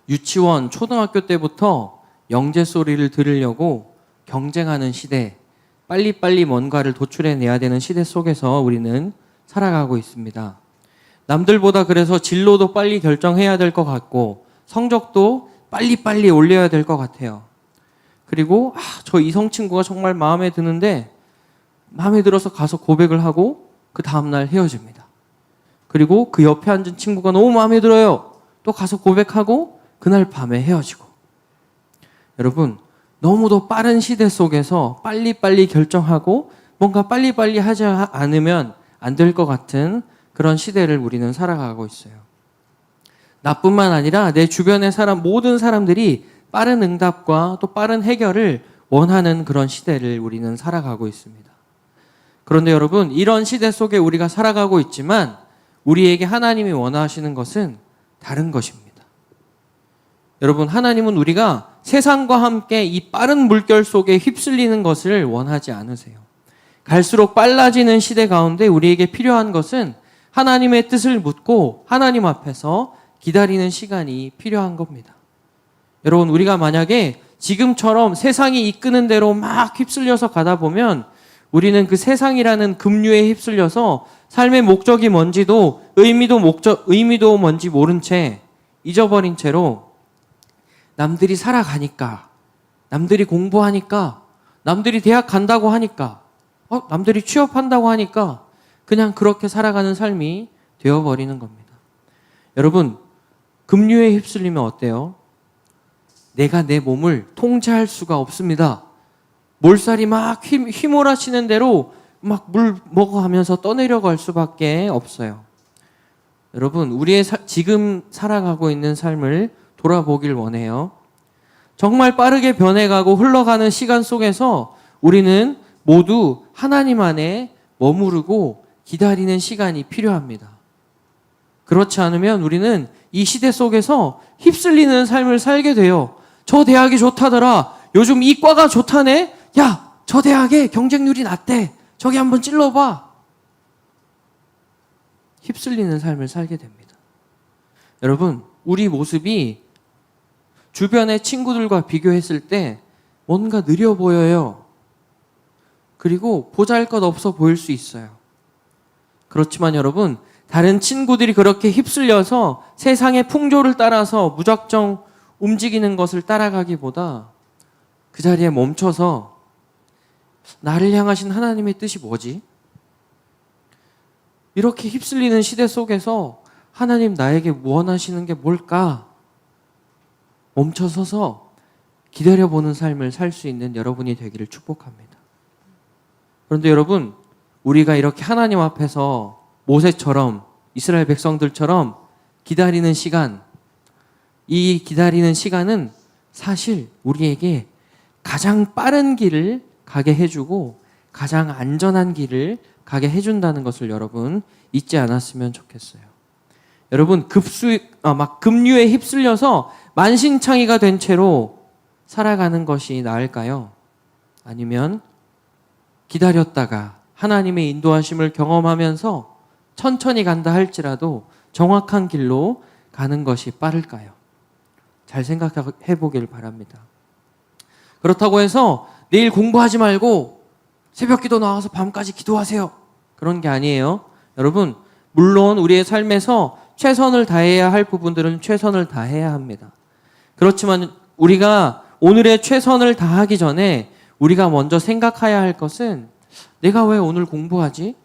유치원, 초등학교 때부터 영재 소리를 들으려고 경쟁하는 시대, 빨리빨리 뭔가를 도출해내야 되는 시대 속에서 우리는 살아가고 있습니다. 남들보다 그래서 진로도 빨리 결정해야 될 것 같고 성적도 빨리빨리 올려야 될 것 같아요. 그리고 저 이성 친구가 정말 마음에 드는데 마음에 들어서 가서 고백을 하고 그 다음날 헤어집니다. 그리고 그 옆에 앉은 친구가 너무 마음에 들어요. 또 가서 고백하고 그날 밤에 헤어지고. 여러분, 너무도 빠른 시대 속에서 빨리빨리 결정하고 뭔가 빨리빨리 하지 않으면 안 될 것 같은 그런 시대를 우리는 살아가고 있어요. 나뿐만 아니라 내 주변의 모든 사람들이 빠른 응답과 또 빠른 해결을 원하는 그런 시대를 우리는 살아가고 있습니다. 그런데 여러분, 이런 시대 속에 우리가 살아가고 있지만 우리에게 하나님이 원하시는 것은 다른 것입니다. 여러분, 하나님은 우리가 세상과 함께 이 빠른 물결 속에 휩쓸리는 것을 원하지 않으세요. 갈수록 빨라지는 시대 가운데 우리에게 필요한 것은 하나님의 뜻을 묻고 하나님 앞에서 기다리는 시간이 필요한 겁니다. 여러분, 우리가 만약에 지금처럼 세상이 이끄는 대로 막 휩쓸려서 가다 보면 우리는 그 세상이라는 급류에 휩쓸려서 삶의 목적이 뭔지도 의미도 뭔지 모른 채 잊어버린 채로 남들이 살아가니까, 남들이 공부하니까, 남들이 대학 간다고 하니까, 남들이 취업한다고 하니까 그냥 그렇게 살아가는 삶이 되어버리는 겁니다. 여러분, 급류에 휩쓸리면 어때요? 내가 내 몸을 통제할 수가 없습니다. 몰살이 막 휘몰아치는 대로 막 물 먹어가면서 떠내려갈 수밖에 없어요. 여러분, 우리의 지금 살아가고 있는 삶을 돌아보길 원해요. 정말 빠르게 변해가고 흘러가는 시간 속에서 우리는 모두 하나님 안에 머무르고 기다리는 시간이 필요합니다. 그렇지 않으면 우리는 이 시대 속에서 휩쓸리는 삶을 살게 돼요. 저 대학이 좋다더라. 요즘 이과가 좋다네. 야, 저 대학에 경쟁률이 낮대. 저기 한번 찔러봐. 휩쓸리는 삶을 살게 됩니다. 여러분, 우리 모습이 주변의 친구들과 비교했을 때 뭔가 느려 보여요. 그리고 보잘것없어 보일 수 있어요. 그렇지만 여러분, 다른 친구들이 그렇게 휩쓸려서 세상의 풍조를 따라서 무작정 움직이는 것을 따라가기보다 그 자리에 멈춰서 나를 향하신 하나님의 뜻이 뭐지? 이렇게 휩쓸리는 시대 속에서 하나님 나에게 원하시는 게 뭘까? 멈춰서서 기다려보는 삶을 살 수 있는 여러분이 되기를 축복합니다. 그런데 여러분, 우리가 이렇게 하나님 앞에서 모세처럼 이스라엘 백성들처럼 기다리는 시간, 이 기다리는 시간은 사실 우리에게 가장 빠른 길을 가게 해주고 가장 안전한 길을 가게 해준다는 것을 여러분 잊지 않았으면 좋겠어요. 여러분, 급류에 휩쓸려서 만신창이가 된 채로 살아가는 것이 나을까요? 아니면 기다렸다가 하나님의 인도하심을 경험하면서 천천히 간다 할지라도 정확한 길로 가는 것이 빠를까요? 잘 생각해 보길 바랍니다. 그렇다고 해서 내일 공부하지 말고 새벽 기도 나와서 밤까지 기도하세요. 그런 게 아니에요. 여러분, 물론 우리의 삶에서 최선을 다해야 할 부분들은 최선을 다해야 합니다. 그렇지만 우리가 오늘의 최선을 다하기 전에 우리가 먼저 생각해야 할 것은 내가 왜 오늘 공부하지?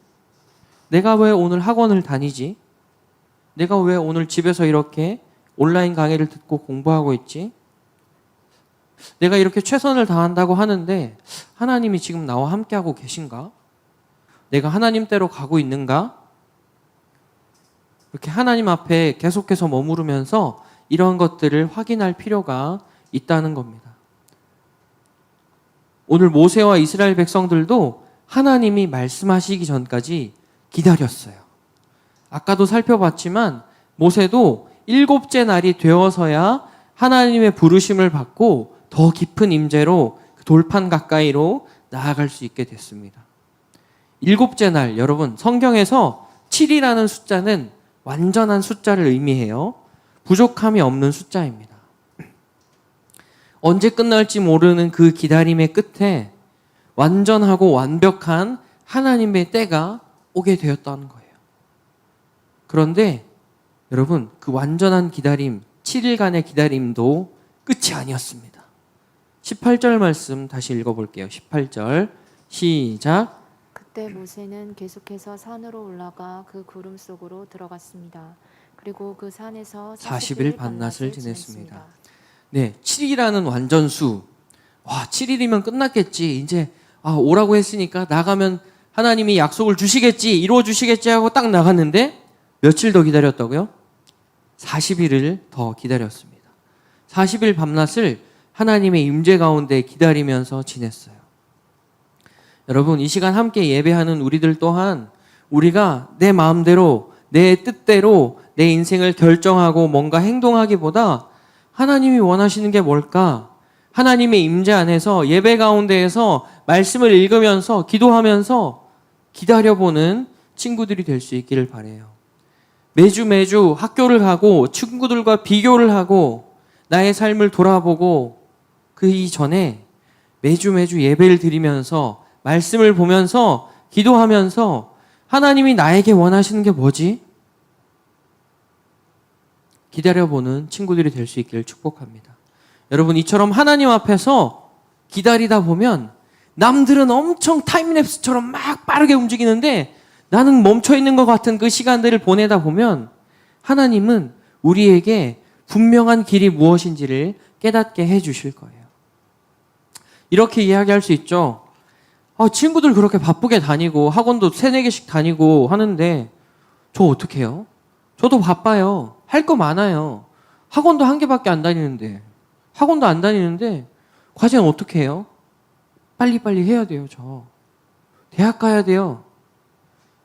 내가 왜 오늘 학원을 다니지? 내가 왜 오늘 집에서 이렇게 온라인 강의를 듣고 공부하고 있지? 내가 이렇게 최선을 다한다고 하는데 하나님이 지금 나와 함께하고 계신가? 내가 하나님대로 가고 있는가? 이렇게 하나님 앞에 계속해서 머무르면서 이런 것들을 확인할 필요가 있다는 겁니다. 오늘 모세와 이스라엘 백성들도 하나님이 말씀하시기 전까지 기다렸어요. 아까도 살펴봤지만 모세도 7째 날이 되어서야 하나님의 부르심을 받고 더 깊은 임재로 그 돌판 가까이로 나아갈 수 있게 됐습니다. 7째 날, 여러분, 성경에서 7이라는 숫자는 완전한 숫자를 의미해요. 부족함이 없는 숫자입니다. 언제 끝날지 모르는 그 기다림의 끝에 완전하고 완벽한 하나님의 때가 오게 되었다는 거예요. 그런데 여러분, 그 완전한 기다림, 7일간의 기다림도 끝이 아니었습니다. 18절 말씀 다시 읽어볼게요. 18절 시작. 그때 모세는 계속해서 산으로 올라가 그 구름 속으로 들어갔습니다. 그리고 그 산에서 40일 밤낮을 지냈습니다. 네, 7이라는 완전수. 와, 7일이면 끝났겠지. 이제 오라고 했으니까 나가면 하나님이 약속을 주시겠지, 이루어 주시겠지 하고 딱 나갔는데 며칠 더 기다렸다고요? 40일을 더 기다렸습니다. 40일 밤낮을 하나님의 임재 가운데 기다리면서 지냈어요. 여러분, 이 시간 함께 예배하는 우리들 또한 우리가 내 마음대로, 내 뜻대로 내 인생을 결정하고 뭔가 행동하기보다 하나님이 원하시는 게 뭘까? 하나님의 임재 안에서 예배 가운데에서 말씀을 읽으면서 기도하면서 기다려보는 친구들이 될 수 있기를 바라요. 매주 학교를 가고 친구들과 비교를 하고 나의 삶을 돌아보고 그 이전에 매주 예배를 드리면서 말씀을 보면서 기도하면서 하나님이 나에게 원하시는 게 뭐지? 기다려보는 친구들이 될 수 있기를 축복합니다. 여러분, 이처럼 하나님 앞에서 기다리다 보면 남들은 엄청 타임랩스처럼 막 빠르게 움직이는데 나는 멈춰있는 것 같은 그 시간들을 보내다 보면 하나님은 우리에게 분명한 길이 무엇인지를 깨닫게 해주실 거예요. 이렇게 이야기할 수 있죠. 친구들 그렇게 바쁘게 다니고 학원도 3-4개씩 다니고 하는데 저 어떻게 해요? 저도 바빠요. 할 거 많아요. 학원도 1개밖에 안 다니는데 학원도 안 다니는데 과제는 어떻게 해요? 빨리빨리 해야 돼요. 저 대학 가야 돼요.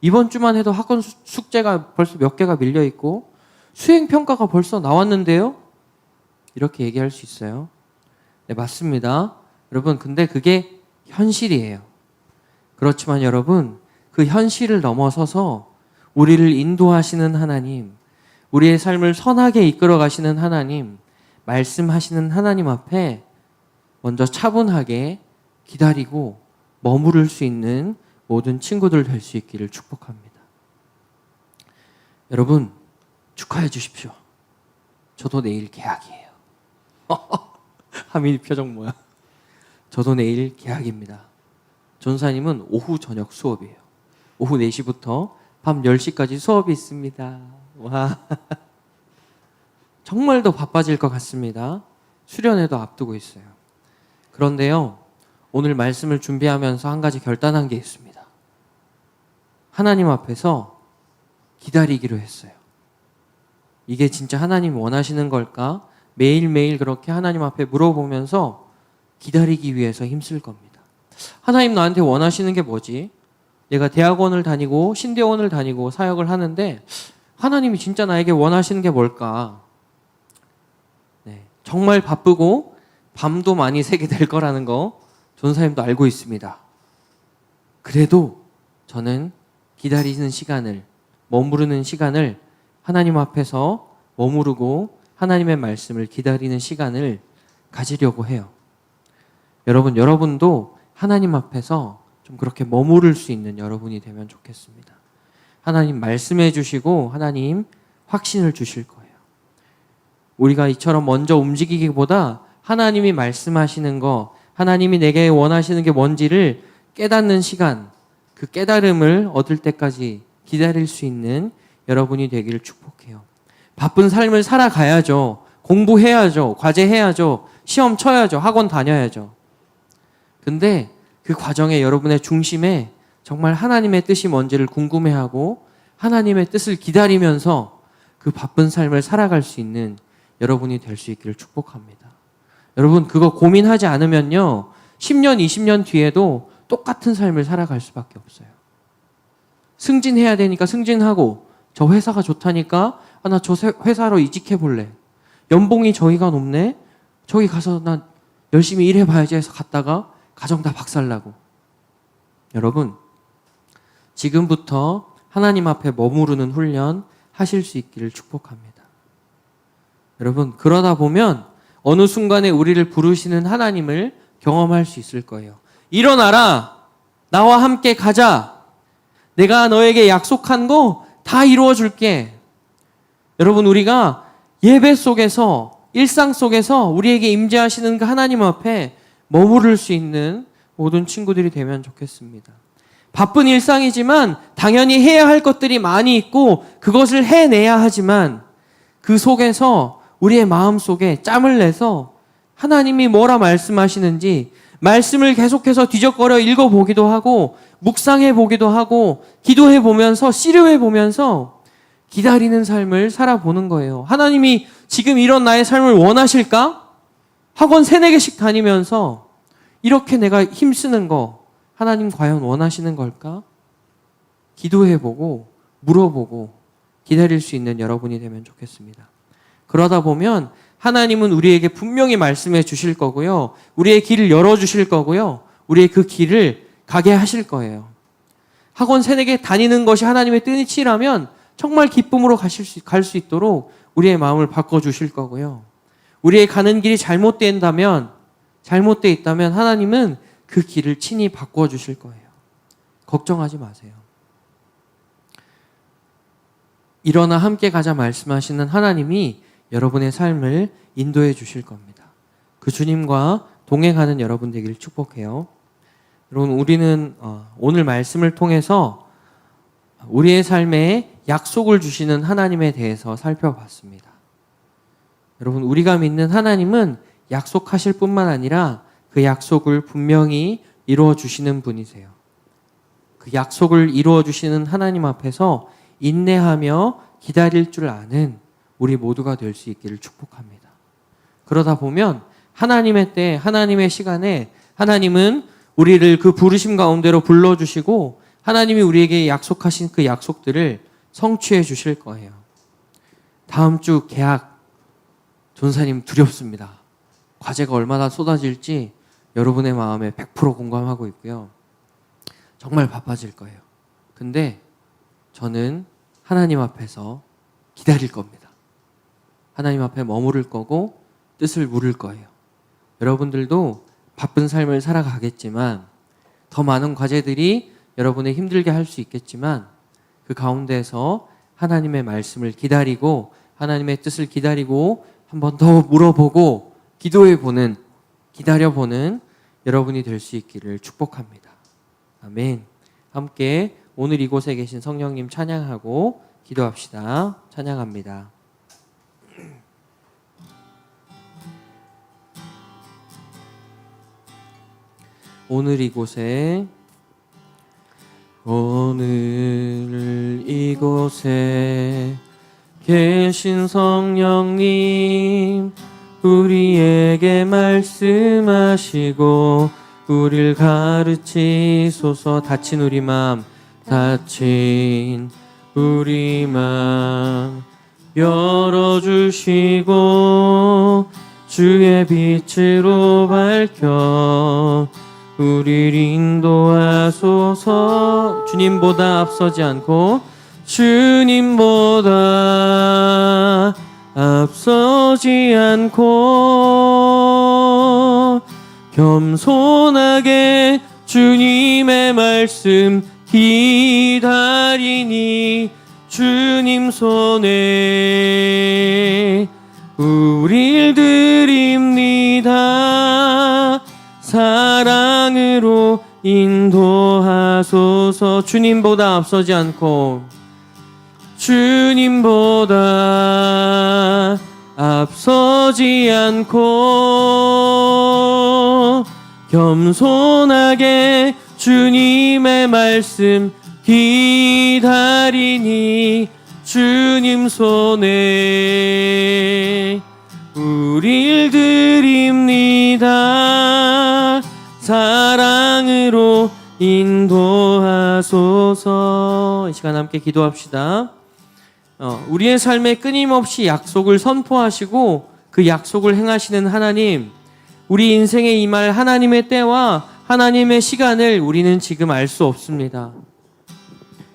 이번 주만 해도 학원 숙제가 벌써 몇 개가 밀려 있고 수행평가가 벌써 나왔는데요. 이렇게 얘기할 수 있어요. 네, 맞습니다. 여러분, 근데 그게 현실이에요. 그렇지만 여러분, 그 현실을 넘어서서 우리를 인도하시는 하나님, 우리의 삶을 선하게 이끌어 가시는 하나님, 말씀하시는 하나님 앞에 먼저 차분하게 기다리고 머무를 수 있는 모든 친구들 될 수 있기를 축복합니다. 여러분, 축하해 주십시오. 저도 내일 개학이에요. 하민이 표정 뭐야? 저도 내일 개학입니다. 전사님은 오후 저녁 수업이에요. 오후 4시부터 밤 10시까지 수업이 있습니다. 와, 정말 더 바빠질 것 같습니다. 수련회도 앞두고 있어요. 그런데요, 오늘 말씀을 준비하면서 한 가지 결단한 게 있습니다. 하나님 앞에서 기다리기로 했어요. 이게 진짜 하나님이 원하시는 걸까? 매일매일 그렇게 하나님 앞에 물어보면서 기다리기 위해서 힘쓸 겁니다. 하나님 나한테 원하시는 게 뭐지? 내가 대학원을 다니고 신대원을 다니고 사역을 하는데 하나님이 진짜 나에게 원하시는 게 뭘까? 네, 정말 바쁘고 밤도 많이 새게 될 거라는 거 전사님도 알고 있습니다. 그래도 저는 기다리는 시간을, 머무르는 시간을 하나님 앞에서 머무르고 하나님의 말씀을 기다리는 시간을 가지려고 해요. 여러분도 하나님 앞에서 좀 그렇게 머무를 수 있는 여러분이 되면 좋겠습니다. 하나님 말씀해 주시고 하나님 확신을 주실 거예요. 우리가 이처럼 먼저 움직이기보다 하나님이 말씀하시는 거, 하나님이 내게 원하시는 게 뭔지를 깨닫는 시간, 그 깨달음을 얻을 때까지 기다릴 수 있는 여러분이 되기를 축복해요. 바쁜 삶을 살아가야죠. 공부해야죠. 과제해야죠. 시험 쳐야죠. 학원 다녀야죠. 근데 그 과정에 여러분의 중심에 정말 하나님의 뜻이 뭔지를 궁금해하고 하나님의 뜻을 기다리면서 그 바쁜 삶을 살아갈 수 있는 여러분이 될 수 있기를 축복합니다. 여러분 그거 고민하지 않으면요 10년, 20년 뒤에도 똑같은 삶을 살아갈 수밖에 없어요. 승진해야 되니까 승진하고 저 회사가 좋다니까 나 저 회사로 이직해 볼래. 연봉이 저기가 높네. 저기 가서 난 열심히 일해봐야지 해서 갔다가 가정 다 박살나고. 여러분 지금부터 하나님 앞에 머무르는 훈련 하실 수 있기를 축복합니다. 여러분 그러다 보면 어느 순간에 우리를 부르시는 하나님을 경험할 수 있을 거예요. 일어나라. 나와 함께 가자. 내가 너에게 약속한 거 다 이루어 줄게. 여러분 우리가 예배 속에서 일상 속에서 우리에게 임재하시는 그 하나님 앞에 머무를 수 있는 모든 친구들이 되면 좋겠습니다. 바쁜 일상이지만 당연히 해야 할 것들이 많이 있고 그것을 해내야 하지만 그 속에서 우리의 마음 속에 짬을 내서 하나님이 뭐라 말씀하시는지 말씀을 계속해서 뒤적거려 읽어보기도 하고 묵상해보기도 하고 기도해보면서 씨름해보면서 기다리는 삶을 살아보는 거예요. 하나님이 지금 이런 나의 삶을 원하실까? 학원 3-4개씩 다니면서 이렇게 내가 힘쓰는 거 하나님 과연 원하시는 걸까? 기도해보고 물어보고 기다릴 수 있는 여러분이 되면 좋겠습니다. 그러다 보면 하나님은 우리에게 분명히 말씀해 주실 거고요. 우리의 길을 열어주실 거고요. 우리의 그 길을 가게 하실 거예요. 학원 3-4개 다니는 것이 하나님의 뜻이라면 정말 기쁨으로 갈 수 있도록 우리의 마음을 바꿔주실 거고요. 우리의 가는 길이 잘못되어 있다면 하나님은 그 길을 친히 바꿔주실 거예요. 걱정하지 마세요. 일어나 함께 가자 말씀하시는 하나님이 여러분의 삶을 인도해 주실 겁니다. 그 주님과 동행하는 여러분 되기를 축복해요. 여러분 우리는 오늘 말씀을 통해서 우리의 삶에 약속을 주시는 하나님에 대해서 살펴봤습니다. 여러분 우리가 믿는 하나님은 약속하실 뿐만 아니라 그 약속을 분명히 이루어 주시는 분이세요. 그 약속을 이루어 주시는 하나님 앞에서 인내하며 기다릴 줄 아는 우리 모두가 될 수 있기를 축복합니다. 그러다 보면 하나님의 때, 하나님의 시간에 하나님은 우리를 그 부르심 가운데로 불러주시고 하나님이 우리에게 약속하신 그 약속들을 성취해 주실 거예요. 다음 주 개학, 전사님 두렵습니다. 과제가 얼마나 쏟아질지 여러분의 마음에 100% 공감하고 있고요. 정말 바빠질 거예요. 근데 저는 하나님 앞에서 기다릴 겁니다. 하나님 앞에 머무를 거고 뜻을 물을 거예요. 여러분들도 바쁜 삶을 살아가겠지만 더 많은 과제들이 여러분을 힘들게 할 수 있겠지만 그 가운데서 하나님의 말씀을 기다리고 하나님의 뜻을 기다리고 한 번 더 물어보고 기도해보는 기다려보는 여러분이 될 수 있기를 축복합니다. 아멘. 함께 오늘 이곳에 계신 성령님 찬양하고 기도합시다. 찬양합니다. 오늘 이곳에 계신 성령님 우리에게 말씀하시고 우리를 가르치소서. 다친 우리 마음 열어주시고 주의 빛으로 밝혀 우리를 인도하소서. 주님보다 앞서지 않고 겸손하게 주님의 말씀 기다리니 주님 손에 우릴 드립니다. 사랑으로 인도하소서. 주님보다 앞서지 않고 주님보다 앞서지 않고 겸손하게 주님의 말씀 기다리니 주님 손에 우릴 드립니다. 사랑으로 인도하소서. 이 시간 함께 기도합시다. 우리의 삶에 끊임없이 약속을 선포하시고 그 약속을 행하시는 하나님, 우리 인생에 임할 하나님의 때와 하나님의 시간을 우리는 지금 알 수 없습니다.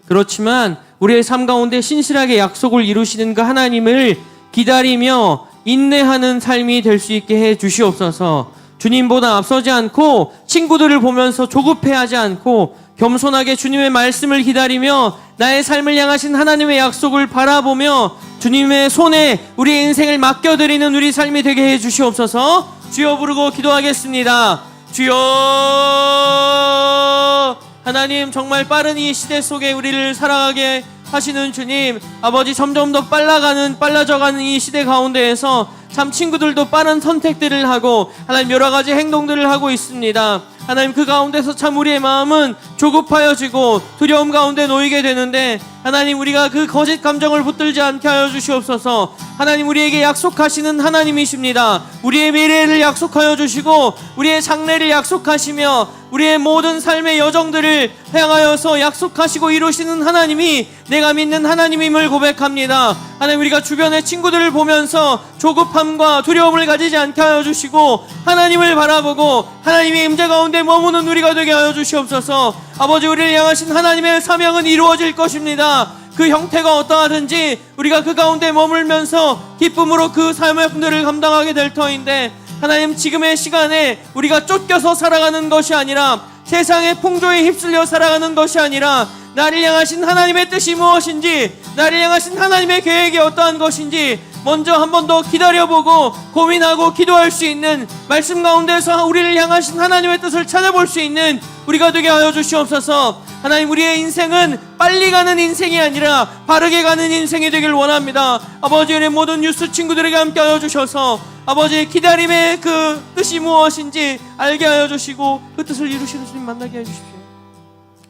그렇지만 우리의 삶 가운데 신실하게 약속을 이루시는 그 하나님을 기다리며 인내하는 삶이 될 수 있게 해 주시옵소서. 주님보다 앞서지 않고 친구들을 보면서 조급해하지 않고 겸손하게 주님의 말씀을 기다리며 나의 삶을 향하신 하나님의 약속을 바라보며 주님의 손에 우리의 인생을 맡겨드리는 우리 삶이 되게 해 주시옵소서. 주여 부르고 기도하겠습니다. 주여, 하나님, 정말 빠른 이 시대 속에 우리를 살아가게 하시는 주님, 아버지, 점점 더 빨라져가는 이 시대 가운데에서 참 친구들도 빠른 선택들을 하고 하나님 여러 가지 행동들을 하고 있습니다. 하나님, 그 가운데서 참 우리의 마음은 조급하여지고 두려움 가운데 놓이게 되는데 하나님, 우리가 그 거짓 감정을 붙들지 않게 하여 주시옵소서. 하나님, 우리에게 약속하시는 하나님이십니다. 우리의 미래를 약속하여 주시고 우리의 장래를 약속하시며 우리의 모든 삶의 여정들을 향하여서 약속하시고 이루시는 하나님이 내가 믿는 하나님임을 고백합니다. 하나님, 우리가 주변의 친구들을 보면서 조급함과 두려움을 가지지 않게 하여 주시고 하나님을 바라보고 하나님의 임재 가운데 머무는 우리가 되게 하여 주시옵소서. 아버지, 우리를 향하신 하나님의 사명은 이루어질 것입니다. 그 형태가 어떠하든지 우리가 그 가운데 머물면서 기쁨으로 그 사명들을 감당하게 될 터인데 하나님, 지금의 시간에 우리가 쫓겨서 살아가는 것이 아니라 세상의 풍조에 휩쓸려 살아가는 것이 아니라 나를 향하신 하나님의 뜻이 무엇인지, 나를 향하신 하나님의 계획이 어떠한 것인지 먼저 한 번 더 기다려보고 고민하고 기도할 수 있는, 말씀 가운데서 우리를 향하신 하나님의 뜻을 찾아볼 수 있는 우리가 되게 하여 주시옵소서. 하나님, 우리의 인생은 빨리 가는 인생이 아니라 바르게 가는 인생이 되길 원합니다. 아버지, 우리 모든 뉴스 친구들에게 함께 하여 주셔서 아버지, 기다림의 그 뜻이 무엇인지 알게 하여 주시고 그 뜻을 이루시는 주님 만나게 해 주십시오.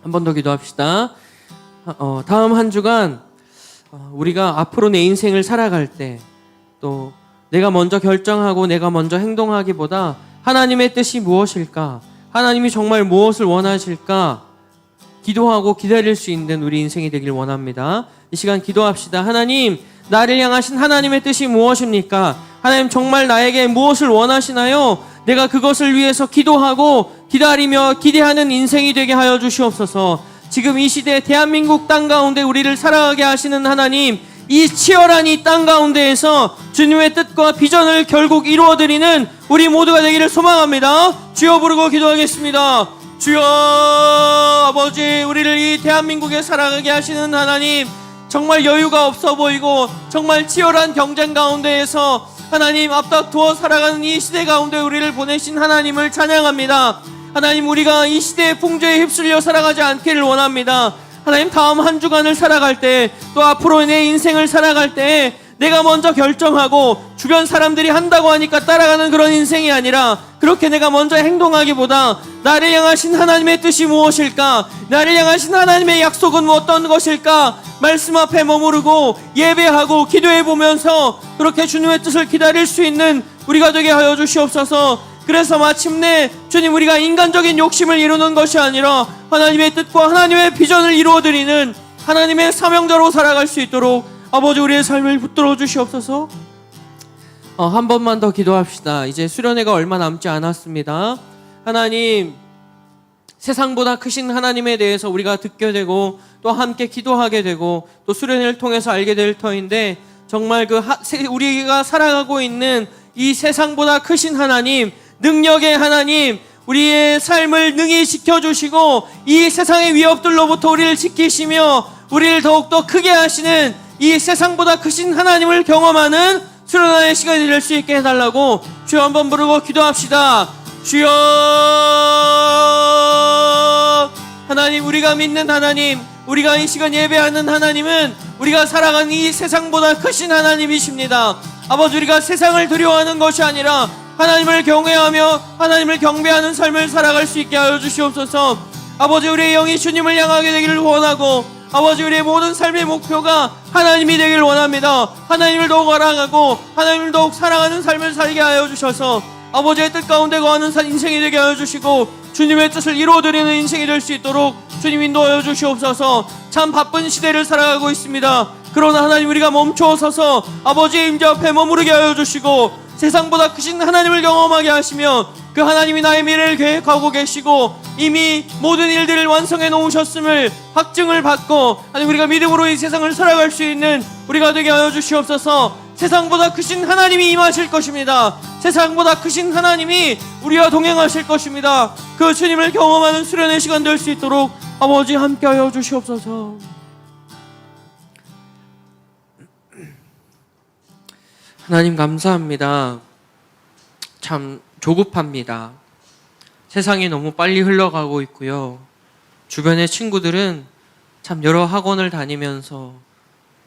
한 번 더 기도합시다. 다음 한 주간 우리가 앞으로 내 인생을 살아갈 때 또 내가 먼저 결정하고 내가 먼저 행동하기보다 하나님의 뜻이 무엇일까, 하나님이 정말 무엇을 원하실까 기도하고 기다릴 수 있는 우리 인생이 되길 원합니다. 이 시간 기도합시다. 하나님, 나를 향하신 하나님의 뜻이 무엇입니까? 하나님, 정말 나에게 무엇을 원하시나요? 내가 그것을 위해서 기도하고 기다리며 기대하는 인생이 되게 하여 주시옵소서. 지금 이 시대 대한민국 땅 가운데 우리를 살아가게 하시는 하나님, 이 치열한 이 땅 가운데에서 주님의 뜻과 비전을 결국 이루어드리는 우리 모두가 되기를 소망합니다. 주여 부르고 기도하겠습니다. 주여, 아버지, 우리를 이 대한민국에 살아가게 하시는 하나님, 정말 여유가 없어 보이고 정말 치열한 경쟁 가운데에서 하나님 앞다투어 살아가는 이 시대 가운데 우리를 보내신 하나님을 찬양합니다. 하나님, 우리가 이 시대의 풍조에 휩쓸려 살아가지 않기를 원합니다. 하나님, 다음 한 주간을 살아갈 때 또 앞으로 내 인생을 살아갈 때 내가 먼저 결정하고 주변 사람들이 한다고 하니까 따라가는 그런 인생이 아니라 그렇게 내가 먼저 행동하기보다 나를 향하신 하나님의 뜻이 무엇일까, 나를 향하신 하나님의 약속은 어떤 것일까 말씀 앞에 머무르고 예배하고 기도해보면서 그렇게 주님의 뜻을 기다릴 수 있는 우리가 되게 하여 주시옵소서. 그래서 마침내 주님, 우리가 인간적인 욕심을 이루는 것이 아니라 하나님의 뜻과 하나님의 비전을 이루어드리는 하나님의 사명자로 살아갈 수 있도록 아버지, 우리의 삶을 붙들어 주시옵소서. 한 번만 더 기도합시다. 이제 수련회가 얼마 남지 않았습니다. 하나님, 세상보다 크신 하나님에 대해서 우리가 듣게 되고 또 함께 기도하게 되고 또 수련회를 통해서 알게 될 터인데 정말 우리가 살아가고 있는 이 세상보다 크신 하나님, 능력의 하나님, 우리의 삶을 능히 지켜주시고 이 세상의 위협들로부터 우리를 지키시며 우리를 더욱더 크게 하시는 이 세상보다 크신 하나님을 경험하는 수련의 시간이 될 수 있게 해달라고 주여 한번 부르고 기도합시다. 주여, 하나님, 우리가 믿는 하나님, 우리가 이 시간 예배하는 하나님은 우리가 살아가는 이 세상보다 크신 하나님이십니다. 아버지, 우리가 세상을 두려워하는 것이 아니라 하나님을 경외하며 하나님을 경배하는 삶을 살아갈 수 있게 하여 주시옵소서. 아버지, 우리의 영이 주님을 향하게 되기를 원하고 아버지, 우리의 모든 삶의 목표가 하나님이 되기를 원합니다. 하나님을 더욱 알아가고 하나님을 더욱 사랑하는 삶을 살게 하여 주셔서 아버지의 뜻 가운데 거하는 인생이 되게 하여 주시고 주님의 뜻을 이루어드리는 인생이 될 수 있도록 주님 인도하여 주시옵소서. 참 바쁜 시대를 살아가고 있습니다. 그러나 하나님, 우리가 멈춰서서 아버지의 임재 앞에 머무르게 하여 주시고 세상보다 크신 하나님을 경험하게 하시며 그 하나님이 나의 미래를 계획하고 계시고 이미 모든 일들을 완성해 놓으셨음을 확증을 받고 하나님, 우리가 믿음으로 이 세상을 살아갈 수 있는 우리가 되게 하여 주시옵소서. 세상보다 크신 하나님이 임하실 것입니다. 세상보다 크신 하나님이 우리와 동행하실 것입니다. 그 주님을 경험하는 수련의 시간 될 수 있도록 아버지 함께 하여 주시옵소서. 하나님, 감사합니다. 참 조급합니다. 세상이 너무 빨리 흘러가고 있고요. 주변의 친구들은 참 여러 학원을 다니면서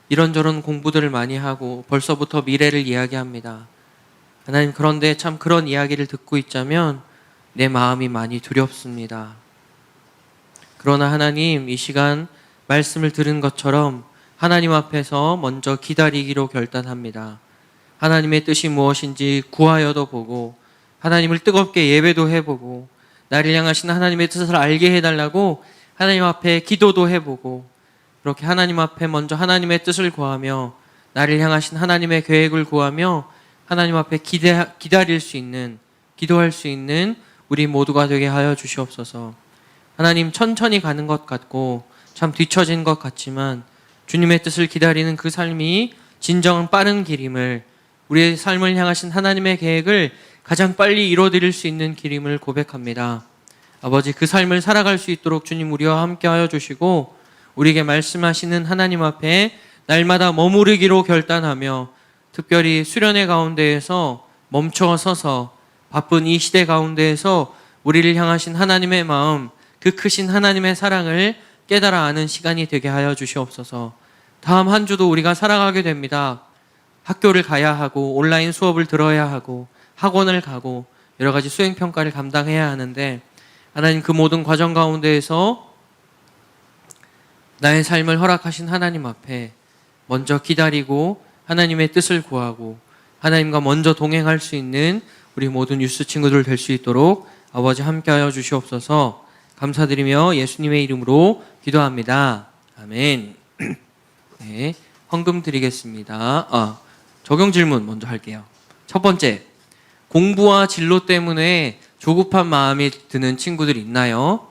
이런저런 공부들을 많이 하고 벌써부터 미래를 이야기합니다. 하나님, 그런데 참 그런 이야기를 듣고 있자면 내 마음이 많이 두렵습니다. 그러나 하나님, 이 시간 말씀을 들은 것처럼 하나님 앞에서 먼저 기다리기로 결단합니다. 하나님의 뜻이 무엇인지 구하여도 보고 하나님을 뜨겁게 예배도 해보고 나를 향하신 하나님의 뜻을 알게 해달라고 하나님 앞에 기도도 해보고 그렇게 하나님 앞에 먼저 하나님의 뜻을 구하며 나를 향하신 하나님의 계획을 구하며 하나님 앞에 기다릴 수 있는, 기도할 수 있는 우리 모두가 되게 하여 주시옵소서. 하나님, 천천히 가는 것 같고 참 뒤처진 것 같지만 주님의 뜻을 기다리는 그 삶이 진정한 빠른 길임을, 우리의 삶을 향하신 하나님의 계획을 가장 빨리 이루어드릴 수 있는 길임을 고백합니다. 아버지, 그 삶을 살아갈 수 있도록 주님 우리와 함께 하여 주시고 우리에게 말씀하시는 하나님 앞에 날마다 머무르기로 결단하며 특별히 수련회 가운데에서 멈춰 서서 바쁜 이 시대 가운데에서 우리를 향하신 하나님의 마음, 그 크신 하나님의 사랑을 깨달아 아는 시간이 되게 하여 주시옵소서. 다음 한 주도 우리가 살아가게 됩니다. 학교를 가야 하고 온라인 수업을 들어야 하고 학원을 가고 여러 가지 수행평가를 감당해야 하는데 하나님, 그 모든 과정 가운데에서 나의 삶을 허락하신 하나님 앞에 먼저 기다리고 하나님의 뜻을 구하고 하나님과 먼저 동행할 수 있는 우리 모든 유스 친구들 될 수 있도록 아버지 함께하여 주시옵소서. 감사드리며 예수님의 이름으로 기도합니다. 아멘. 네, 헌금 드리겠습니다. 적용 질문 먼저 할게요. 첫 번째, 공부와 진로 때문에 조급한 마음이 드는 친구들 있나요?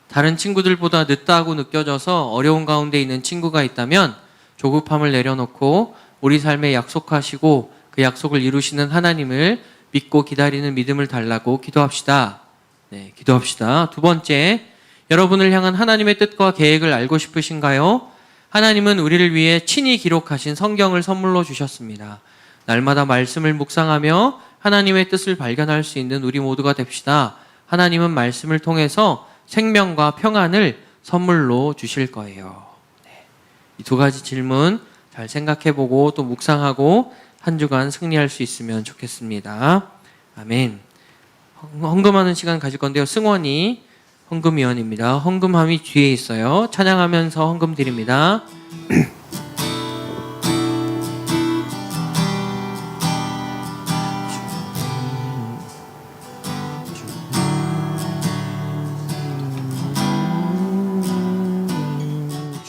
다른 친구들보다 늦다고 느껴져서 어려운 가운데 있는 친구가 있다면 조급함을 내려놓고 우리 삶에 약속하시고 그 약속을 이루시는 하나님을 믿고 기다리는 믿음을 달라고 기도합시다. 네, 기도합시다. 두 번째, 여러분을 향한 하나님의 뜻과 계획을 알고 싶으신가요? 하나님은 우리를 위해 친히 기록하신 성경을 선물로 주셨습니다. 날마다 말씀을 묵상하며 하나님의 뜻을 발견할 수 있는 우리 모두가 됩시다. 하나님은 말씀을 통해서 생명과 평안을 선물로 주실 거예요. 네. 이 두 가지 질문 잘 생각해보고 또 묵상하고 한 주간 승리할 수 있으면 좋겠습니다. 아멘. 헌금하는 시간 가질 건데요. 승원이 헌금위원입니다. 헌금함이 뒤에 있어요. 찬양하면서 헌금 드립니다.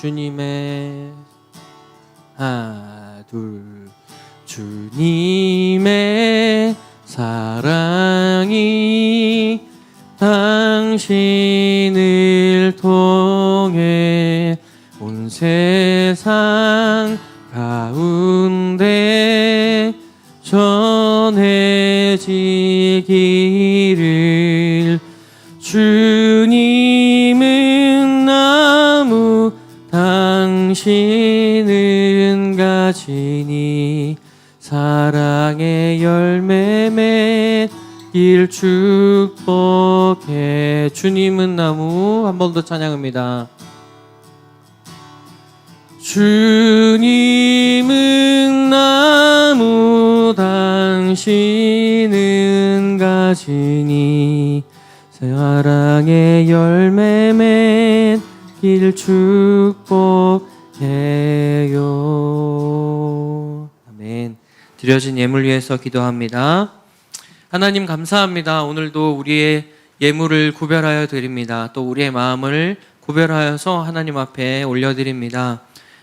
주님의 하나 둘 주님의 사랑이 당신을 통해 온 세상 가운데 저 선해지기를. 주님은 나무 당신은 가지니 사랑의 열매 맺길 축복해. 주님은 나무. 한 번 더 찬양합니다. 주님은 나무 당신은 가지니 사랑의 열매 맺길 축복해요. 아멘. 드려진 예물 위해서 기도합니다. 하나님 감사합니다. 오늘도 우리의 예물을 구별하여 드립니다. 또 우리의 마음을 구별하여서 하나님 앞에 올려드립니다.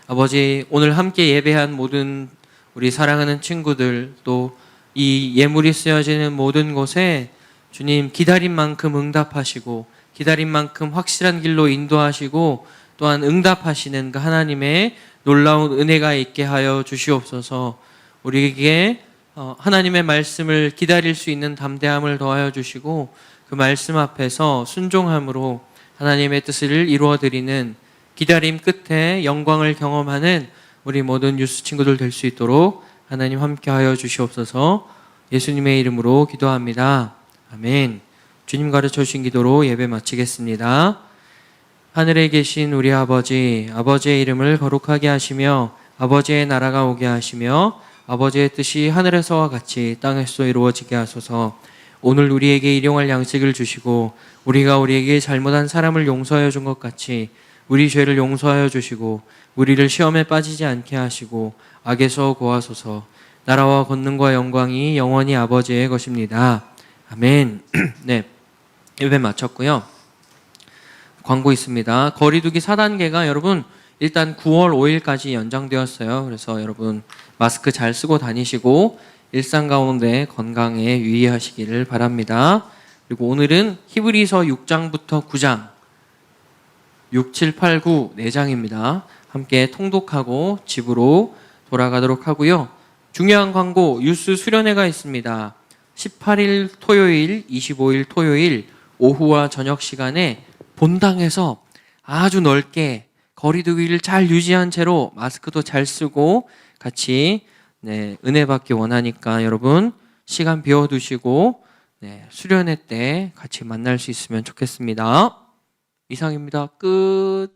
아버지, 오늘 함께 예배한 모든 우리 사랑하는 친구들, 또 이 예물이 쓰여지는 모든 곳에 주님 기다린 만큼 응답하시고 기다린 만큼 확실한 길로 인도하시고 또한 응답하시는 그 하나님의 놀라운 은혜가 있게 하여 주시옵소서. 우리에게 하나님의 말씀을 기다릴 수 있는 담대함을 더하여 주시고 그 말씀 앞에서 순종함으로 하나님의 뜻을 이루어드리는 기다림 끝에 영광을 경험하는 우리 모든 유스 친구들 될 수 있도록 하나님 함께하여 주시옵소서. 예수님의 이름으로 기도합니다. 아멘. 주님 가르쳐 주신 기도로 예배 마치겠습니다. 하늘에 계신 우리 아버지, 아버지의 이름을 거룩하게 하시며 아버지의 나라가 오게 하시며 아버지의 뜻이 하늘에서와 같이 땅에서 이루어지게 하소서. 오늘 우리에게 일용할 양식을 주시고 우리가 우리에게 잘못한 사람을 용서하여 준 것 같이 우리 죄를 용서하여 주시고 우리를 시험에 빠지지 않게 하시고 악에서 구하소서. 나라와 권능과 영광이 영원히 아버지의 것입니다. 아멘. 네, 예배 마쳤고요. 광고 있습니다. 거리두기 4단계가 여러분 일단 9월 5일까지 연장되었어요. 그래서 여러분 마스크 잘 쓰고 다니시고 일상 가운데 건강에 유의하시기를 바랍니다. 그리고 오늘은 히브리서 6장부터 9장 6, 7, 8, 9 4장입니다. 함께 통독하고 집으로 돌아가도록 하고요. 중요한 광고 유스 수련회가 있습니다. 18일 토요일, 25일 토요일 오후와 저녁 시간에 본당에서 아주 넓게 거리두기를 잘 유지한 채로 마스크도 잘 쓰고 같이 은혜 받기 원하니까 여러분 시간 비워두시고 수련회 때 같이 만날 수 있으면 좋겠습니다. 이상입니다. 끝.